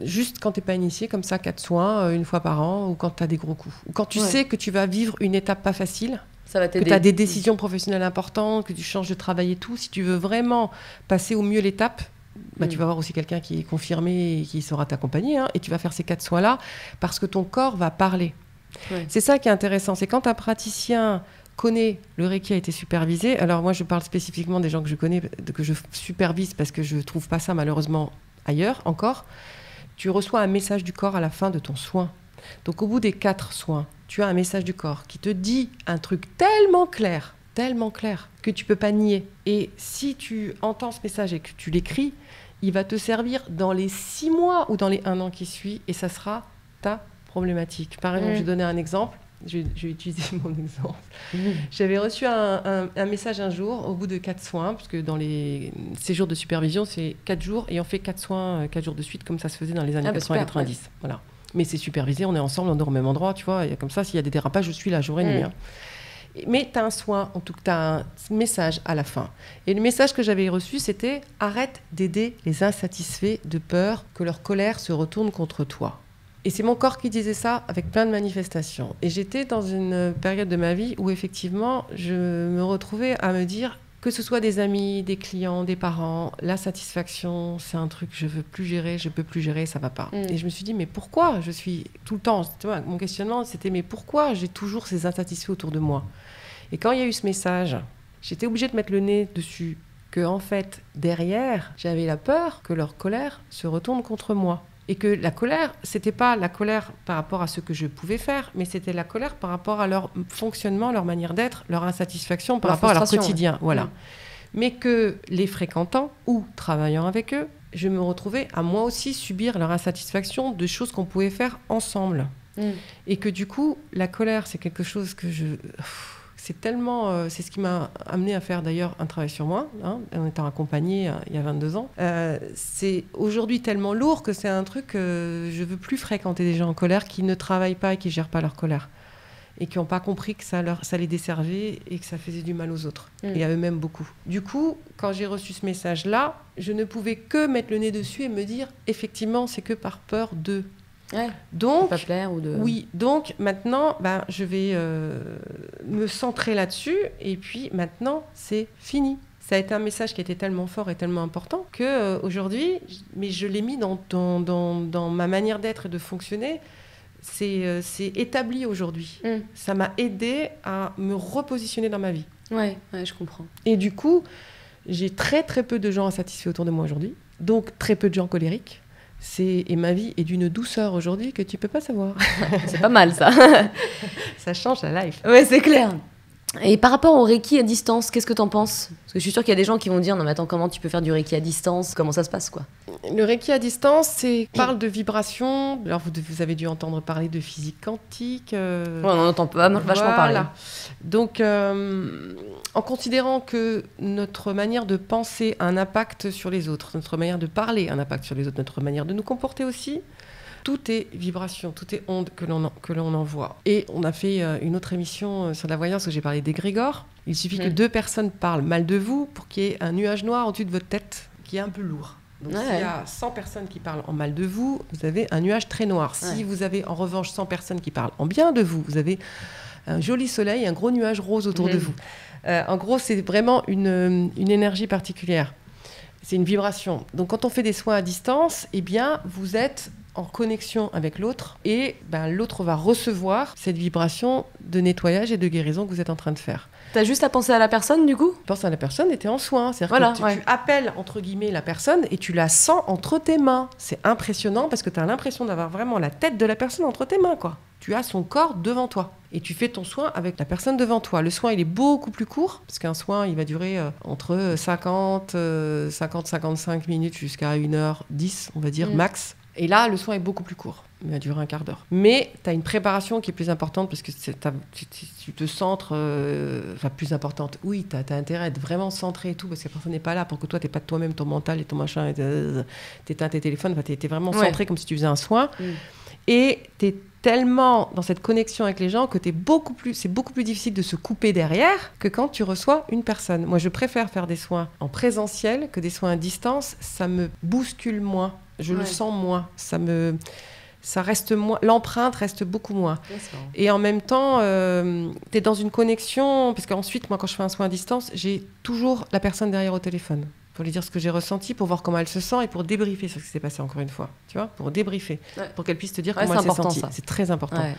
Juste quand tu n'es pas initié, comme ça, 4 soins, une fois par an, ou quand tu as des gros coups. Ou quand tu sais que tu vas vivre une étape pas facile, ça va t'aider. Que tu as des décisions professionnelles importantes, que tu changes de travail et tout, si tu veux vraiment passer au mieux l'étape, tu vas avoir aussi quelqu'un qui est confirmé et qui saura t'accompagner, et tu vas faire ces 4 soins-là, parce que ton corps va parler. Ouais. C'est ça qui est intéressant, c'est quand un praticien connaît, le Reiki a été supervisé, alors moi je parle spécifiquement des gens que je connais, que je supervise, parce que je ne trouve pas ça malheureusement ailleurs encore, tu reçois un message du corps à la fin de ton soin. Donc au bout des 4 soins, tu as un message du corps qui te dit un truc tellement clair que tu ne peux pas nier. Et si tu entends ce message et que tu l'écris, il va te servir dans les 6 mois ou dans les 1 an qui suit, et ça sera ta problématique. Par exemple, je vais donner un exemple. Je vais utiliser mon exemple. J'avais reçu un message un jour, au bout de 4 soins, parce que dans les séjours de supervision, c'est 4 jours, et on fait 4 soins, 4 jours de suite, comme ça se faisait dans les années 80-90. Ouais. Voilà. Mais c'est supervisé, on est ensemble, on dort au même endroit, tu vois, et comme ça, s'il y a des dérapages, je suis là, jour et nuit. Mais tu as un soin, en tout cas, tu as un message à la fin. Et le message que j'avais reçu, c'était « Arrête d'aider les insatisfaits de peur que leur colère se retourne contre toi ». Et c'est mon corps qui disait ça avec plein de manifestations. Et j'étais dans une période de ma vie où effectivement, je me retrouvais à me dire, que ce soit des amis, des clients, des parents, l'insatisfaction, c'est un truc que je veux plus gérer, je peux plus gérer, ça va pas. Et je me suis dit, mais pourquoi je suis tout le temps, tu vois, mon questionnement, c'était, mais pourquoi j'ai toujours ces insatisfaits autour de moi? Et quand il y a eu ce message, j'étais obligée de mettre le nez dessus, que en fait, derrière, j'avais la peur que leur colère se retourne contre moi. Et que la colère, c'était pas la colère par rapport à ce que je pouvais faire, mais c'était la colère par rapport à leur fonctionnement, leur manière d'être, leur insatisfaction par rapport à leur quotidien. Ouais. Voilà. Mais que les fréquentant ou travaillant avec eux, je me retrouvais à moi aussi subir leur insatisfaction de choses qu'on pouvait faire ensemble. Et que du coup, la colère, c'est quelque chose que c'est tellement... c'est ce qui m'a amené à faire d'ailleurs un travail sur moi, en étant accompagnée il y a 22 ans. C'est aujourd'hui tellement lourd que c'est un truc que je ne veux plus fréquenter des gens en colère qui ne travaillent pas et qui ne gèrent pas leur colère. Et qui n'ont pas compris que ça les desservait et que ça faisait du mal aux autres. Et à eux-mêmes beaucoup. Du coup, quand j'ai reçu ce message-là, je ne pouvais que mettre le nez dessus et me dire, effectivement, c'est que par peur d'eux. Ouais, donc, pas plaire ou de... Oui, donc maintenant, je vais me centrer là-dessus et puis maintenant, c'est fini. Ça a été un message qui était tellement fort et tellement important qu'aujourd'hui, mais je l'ai mis dans ma manière d'être et de fonctionner, c'est établi aujourd'hui. Ça m'a aidé à me repositionner dans ma vie. Ouais, je comprends. Et du coup, j'ai très très peu de gens insatisfaits autour de moi aujourd'hui, donc très peu de gens colériques. Et ma vie est d'une douceur aujourd'hui que tu peux pas savoir. C'est pas mal ça. Ça change la life. Ouais, c'est clair. Et par rapport au Reiki à distance, qu'est-ce que t'en penses? Parce que je suis sûre qu'il y a des gens qui vont dire non mais attends, comment tu peux faire du Reiki à distance? Comment ça se passe quoi? Le Reiki à distance, parle de vibration. Alors vous avez dû entendre parler de physique quantique. Ouais, on en entend vachement parler. Donc en considérant que notre manière de penser a un impact sur les autres, notre manière de parler a un impact sur les autres, notre manière de nous comporter aussi, tout est vibration, tout est onde que l'on envoie. Et on a fait une autre émission sur la voyance où j'ai parlé d'égrégore. Il suffit que 2 personnes parlent mal de vous pour qu'il y ait un nuage noir au-dessus de votre tête qui est un peu lourd. Donc s'il y a 100 personnes qui parlent en mal de vous, vous avez un nuage très noir. Si vous avez en revanche 100 personnes qui parlent en bien de vous, vous avez un joli soleil, un gros nuage rose autour de vous. En gros, c'est vraiment une énergie particulière. C'est une vibration. Donc quand on fait des soins à distance, eh bien, vous êtes en connexion avec l'autre et l'autre va recevoir cette vibration de nettoyage et de guérison que vous êtes en train de faire. T'as juste à penser à la personne du coup? Pense à la personne et t'es en soin. C'est-à-dire que tu appelles entre guillemets la personne et tu la sens entre tes mains. C'est impressionnant parce que tu as l'impression d'avoir vraiment la tête de la personne entre tes mains, quoi. Tu as son corps devant toi et tu fais ton soin avec la personne devant toi. Le soin, il est beaucoup plus court parce qu'un soin, il va durer entre 50-55 minutes jusqu'à 1h10, on va dire, max. Et là, le soin est beaucoup plus court. Il va durer un quart d'heure. Mais tu as une préparation qui est plus importante parce que tu te centres... plus importante. Oui, tu as intérêt à être vraiment centré et tout parce que la personne n'est pas là pour que toi, tu n'aies pas de toi-même ton mental et ton machin. T'éteins tes téléphones. Tu es vraiment centré comme si tu faisais un soin. Et tu es tellement dans cette connexion avec les gens que c'est beaucoup plus difficile de se couper derrière que quand tu reçois une personne. Moi, je préfère faire des soins en présentiel que des soins à distance. Ça me bouscule moins. Je le sens moins. Ça reste moins. L'empreinte reste beaucoup moins. Et en même temps, tu es dans une connexion. Parce qu'ensuite, moi, quand je fais un soin à distance, j'ai toujours la personne derrière au téléphone. Pour lui dire ce que j'ai ressenti, pour voir comment elle se sent et pour débriefer sur ce qui s'est passé encore une fois. Tu vois, pour débriefer. Pour qu'elle puisse te dire comment elle s'est sentie. C'est très important. Ouais.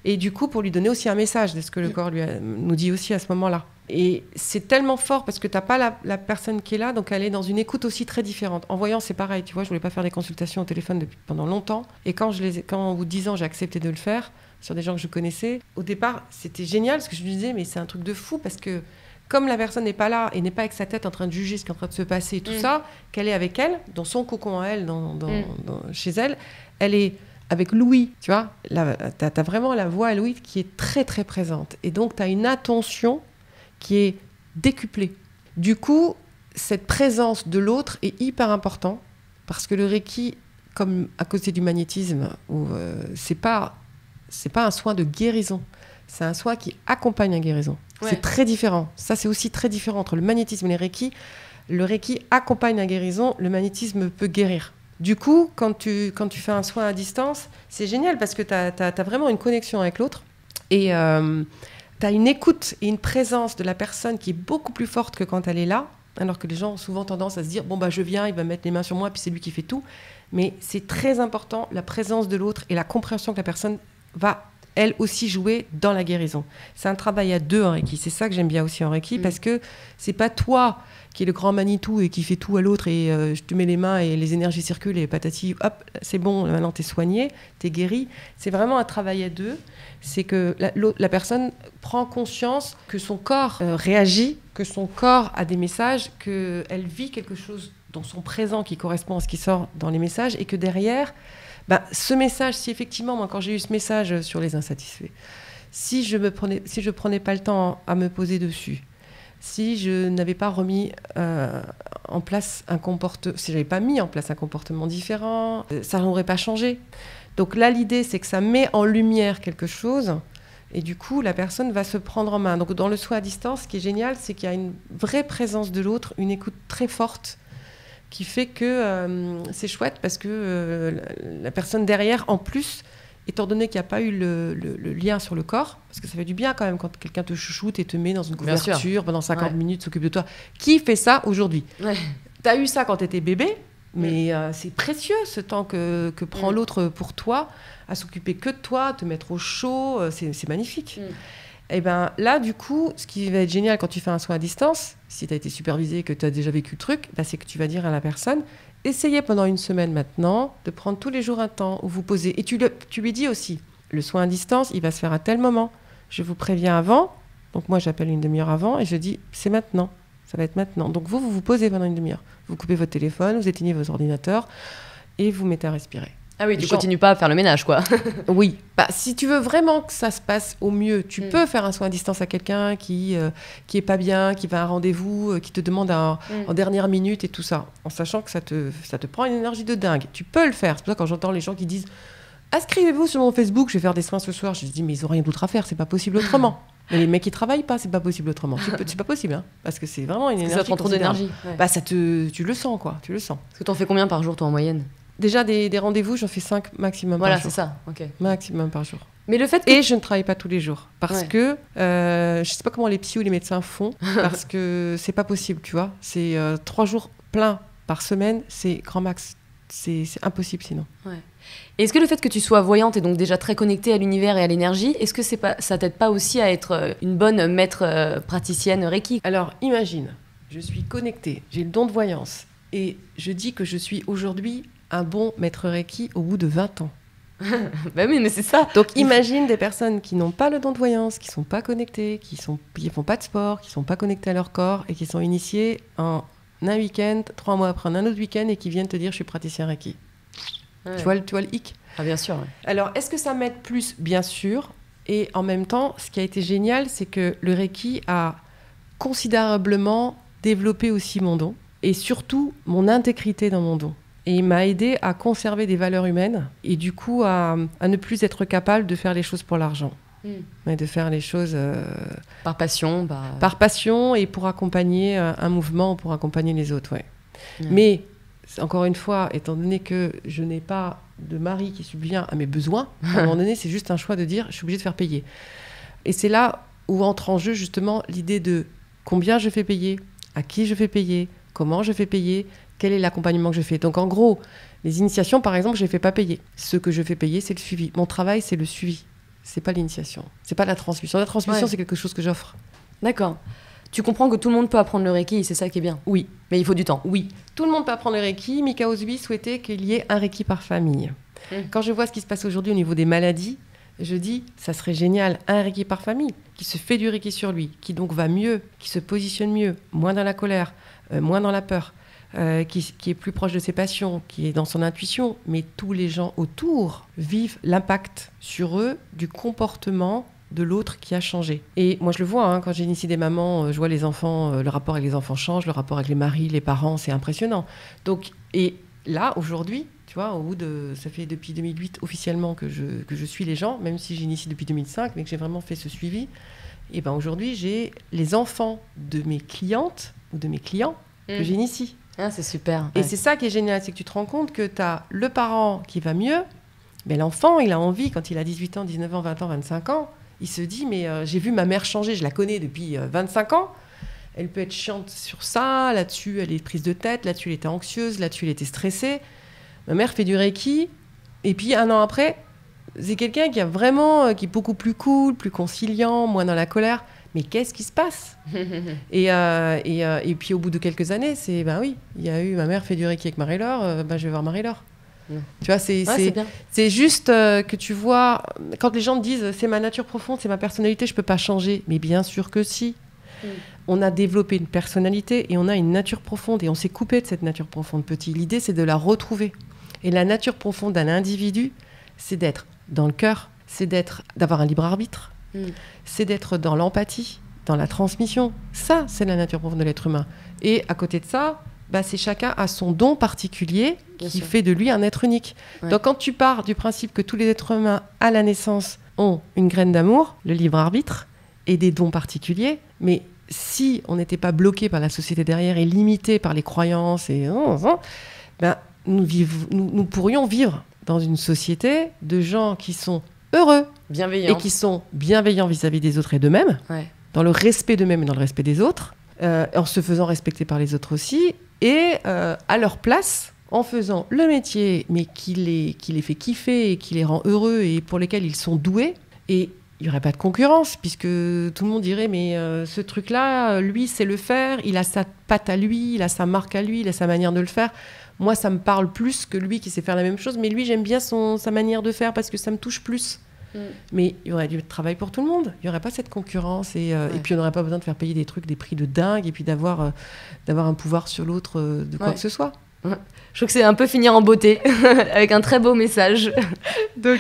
Et du coup, pour lui donner aussi un message de ce que le corps nous dit aussi à ce moment-là. Et c'est tellement fort parce que tu n'as pas la personne qui est là, donc elle est dans une écoute aussi très différente. En voyant, c'est pareil, tu vois, je ne voulais pas faire des consultations au téléphone pendant longtemps. Et quand au bout de 10 ans, j'ai accepté de le faire sur des gens que je connaissais, au départ, c'était génial parce que je me disais, mais c'est un truc de fou parce que comme la personne n'est pas là et n'est pas avec sa tête en train de juger ce qui est en train de se passer et tout ça, qu'elle est avec elle, dans son cocon à elle, chez elle, elle est avec Louis, tu vois, t'as vraiment la voix à Louis qui est très très présente. Et donc t'as une attention qui est décuplée. Du coup, cette présence de l'autre est hyper importante parce que le Reiki, comme à côté du magnétisme, c'est pas un soin de guérison, c'est un soin qui accompagne la guérison. Ouais. C'est très différent. Ça, c'est aussi très différent entre le magnétisme et les Reiki. Le Reiki accompagne la guérison, le magnétisme peut guérir. Du coup, quand tu fais un soin à distance, c'est génial parce que tu as vraiment une connexion avec l'autre et tu as une écoute et une présence de la personne qui est beaucoup plus forte que quand elle est là, alors que les gens ont souvent tendance à se dire « bon, bah, je viens, il va mettre les mains sur moi, puis c'est lui qui fait tout ». Mais c'est très important, la présence de l'autre et la compréhension que la personne va, elle aussi, jouer dans la guérison. C'est un travail à deux en Reiki. C'est ça que j'aime bien aussi en Reiki, parce que c'est pas toi qui est le grand Manitou et qui fait tout à l'autre et je te mets les mains et les énergies circulent et patati, hop, c'est bon, maintenant t'es soigné, t'es guéri. C'est vraiment un travail à deux. C'est que la personne prend conscience que son corps réagit, que son corps a des messages, qu'elle vit quelque chose dans son présent qui correspond à ce qui sort dans les messages et que derrière, ce message, si effectivement, moi, quand j'ai eu ce message sur les insatisfaits, si je prenais pas le temps à me poser dessus, si je n'avais pas remis en place si j'avais pas mis en place un comportement différent, ça n'aurait pas changé. Donc là, l'idée, c'est que ça met en lumière quelque chose et du coup, la personne va se prendre en main. Donc dans le soin à distance, ce qui est génial, c'est qu'il y a une vraie présence de l'autre, une écoute très forte qui fait que c'est chouette parce que la personne derrière, en plus, étant donné qu'il n'y a pas eu le lien sur le corps, parce que ça fait du bien quand même quand quelqu'un te chouchoute et te met dans une couverture pendant 50 minutes, s'occupe de toi. Qui fait ça aujourd'hui ? T'as eu ça quand t'étais bébé, mais c'est précieux ce temps que prend l'autre pour toi, à s'occuper que de toi, te mettre au chaud, c'est magnifique. Et bien là, du coup, ce qui va être génial quand tu fais un soin à distance, si tu as été supervisé, que tu as déjà vécu le truc, c'est que tu vas dire à la personne, essayez pendant une semaine maintenant de prendre tous les jours un temps où vous posez. Et tu lui dis aussi, le soin à distance, il va se faire à tel moment. Je vous préviens avant. Donc moi, j'appelle une demi-heure avant et je dis, c'est maintenant. Ça va être maintenant. Donc vous posez pendant une demi-heure. Vous coupez votre téléphone, vous éteignez vos ordinateurs et vous mettez à respirer. Ah oui, tu continues pas à faire le ménage, quoi. Oui. Si tu veux vraiment que ça se passe au mieux, tu peux faire un soin à distance à quelqu'un qui est pas bien, qui va à un rendez-vous, qui te demande en dernière minute et tout ça, en sachant que ça te prend une énergie de dingue. Tu peux le faire. C'est pour ça que quand j'entends les gens qui disent « Inscrivez-vous sur mon Facebook, je vais faire des soins ce soir », je dis « Mais ils ont rien d'autre à faire, c'est pas possible autrement. » Mais les mecs qui travaillent pas, c'est pas possible autrement. C'est pas possible, hein, parce que c'est vraiment une énergie. Ça prend trop d'énergie. Tu le sens, quoi. Tu le sens. Parce que t'en fais combien par jour, toi, en moyenne ? Déjà, des rendez-vous, j'en fais 5 maximum par jour. Voilà, c'est ça. Okay. Maximum par jour. Mais le fait Et je ne travaille pas tous les jours. Parce que je ne sais pas comment les psys ou les médecins font, parce que c'est pas possible, tu vois. C'est 3 jours pleins par semaine, c'est grand max. C'est impossible sinon. Ouais. Et est-ce que le fait que tu sois voyante et donc déjà très connectée à l'univers et à l'énergie, est-ce que ça t'aide pas aussi à être une bonne maître praticienne Reiki ? Alors, imagine, je suis connectée, j'ai le don de voyance. Et je dis que je suis aujourd'hui un bon maître Reiki au bout de 20 ans. Bah oui, mais c'est ça. Donc imagine des personnes qui n'ont pas le don de voyance, qui ne sont pas connectées, qui font pas de sport, qui ne sont pas connectées à leur corps et qui sont initiées en un week-end, 3 mois après un autre week-end et qui viennent te dire je suis praticien Reiki. Ouais. Tu vois le hic ? Ah bien sûr. Ouais. Alors est-ce que ça m'aide plus ? Bien sûr. Et en même temps, ce qui a été génial, c'est que le Reiki a considérablement développé aussi mon don et surtout mon intégrité dans mon don. Et il m'a aidé à conserver des valeurs humaines et du coup à ne plus être capable de faire les choses pour l'argent. Mais de faire les choses par passion. Par passion et pour accompagner un mouvement, pour accompagner les autres. Ouais. Mais encore une fois, étant donné que je n'ai pas de mari qui subvient à mes besoins, à un moment donné, c'est juste un choix de dire je suis obligée de faire payer. Et c'est là où entre en jeu justement l'idée de combien je fais payer, à qui je fais payer, comment je fais payer, quel est l'accompagnement que je fais. Donc en gros, les initiations par exemple, je ne les fais pas payer. Ce que je fais payer, c'est le suivi. Mon travail, c'est le suivi. C'est pas l'initiation. C'est pas la transmission. La transmission, c'est quelque chose que j'offre. D'accord. Tu comprends que tout le monde peut apprendre le Reiki, c'est ça qui est bien. Oui. Mais il faut du temps. Oui. Tout le monde peut apprendre le Reiki. Mika Osby souhaitait qu'il y ait un Reiki par famille. Quand je vois ce qui se passe aujourd'hui au niveau des maladies, je dis, ça serait génial, un Reiki par famille, qui se fait du Reiki sur lui, qui donc va mieux, qui se positionne mieux, moins dans la colère, moins dans la peur, qui est plus proche de ses passions, qui est dans son intuition, mais tous les gens autour vivent l'impact sur eux du comportement de l'autre qui a changé. Et moi je le vois, quand j'initie des mamans, je vois les enfants, le rapport avec les enfants change, le rapport avec les maris, les parents, c'est impressionnant. Donc, et là, aujourd'hui, tu vois, ça fait depuis 2008 officiellement que je suis les gens, même si j'initie depuis 2005, mais que j'ai vraiment fait ce suivi. Et ben aujourd'hui, j'ai les enfants de mes clientes ou de mes clients que j'initie. Ah, c'est super. Et c'est ça qui est génial, c'est que tu te rends compte que tu as le parent qui va mieux, mais l'enfant, il a envie, quand il a 18 ans, 19 ans, 20 ans, 25 ans, il se dit, mais j'ai vu ma mère changer, je la connais depuis 25 ans. Elle peut être chiante sur ça, là-dessus, elle est prise de tête, là-dessus, elle était anxieuse, là-dessus, elle était stressée. Ma mère fait du Reiki, et puis 1 an après, c'est quelqu'un qui est beaucoup plus cool, plus conciliant, moins dans la colère. Mais qu'est-ce qui se passe ? Et puis au bout de quelques années, c'est oui, il y a eu ma mère fait du Reiki avec Marie-Laure, je vais voir Marie-Laure. Tu vois, c'est juste que tu vois, quand les gens te disent c'est ma nature profonde, c'est ma personnalité, je peux pas changer. Mais bien sûr que si. On a développé une personnalité et on a une nature profonde et on s'est coupé de cette nature profonde petit. L'idée, c'est de la retrouver. Et la nature profonde d'un individu, c'est d'être dans le cœur, c'est d'avoir un libre arbitre, c'est d'être dans l'empathie, dans la transmission. Ça, c'est la nature profonde de l'être humain. Et à côté de ça, c'est chacun a son don particulier qui fait de lui un être unique. Ouais. Donc quand tu pars du principe que tous les êtres humains à la naissance ont une graine d'amour, le libre arbitre et des dons particuliers, mais si on n'était pas bloqué par la société derrière et limité par les croyances, nous pourrions vivre dans une société de gens qui sont heureux, bienveillants, et qui sont bienveillants vis-à-vis des autres et d'eux-mêmes, dans le respect d'eux-mêmes et dans le respect des autres, en se faisant respecter par les autres aussi, et à leur place, en faisant le métier, mais qui les fait kiffer et qui les rend heureux et pour lesquels ils sont doués. Et il n'y aurait pas de concurrence, puisque tout le monde dirait, mais ce truc-là, lui, sait le faire, il a sa patte à lui, il a sa marque à lui, il a sa manière de le faire. Moi, ça me parle plus que lui qui sait faire la même chose, mais lui, j'aime bien sa manière de faire parce que ça me touche plus. Mais il y aurait du travail pour tout le monde. Il n'y aurait pas cette concurrence. Et puis, on n'aurait pas besoin de faire payer des prix de dingue, et puis d'avoir un pouvoir sur l'autre de quoi que ce soit. Je trouve que c'est un peu finir en beauté, avec un très beau message. Donc,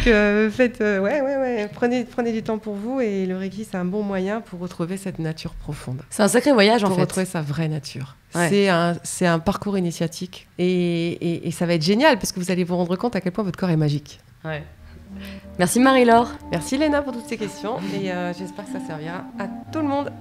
prenez du temps pour vous, et le Reiki, c'est un bon moyen pour retrouver cette nature profonde. C'est un sacré voyage, en fait. Pour retrouver sa vraie nature. Ouais. C'est un parcours initiatique. Et ça va être génial, parce que vous allez vous rendre compte à quel point votre corps est magique. Ouais. Merci Marie-Laure. Merci Léna pour toutes ces questions, et j'espère que ça servira à tout le monde.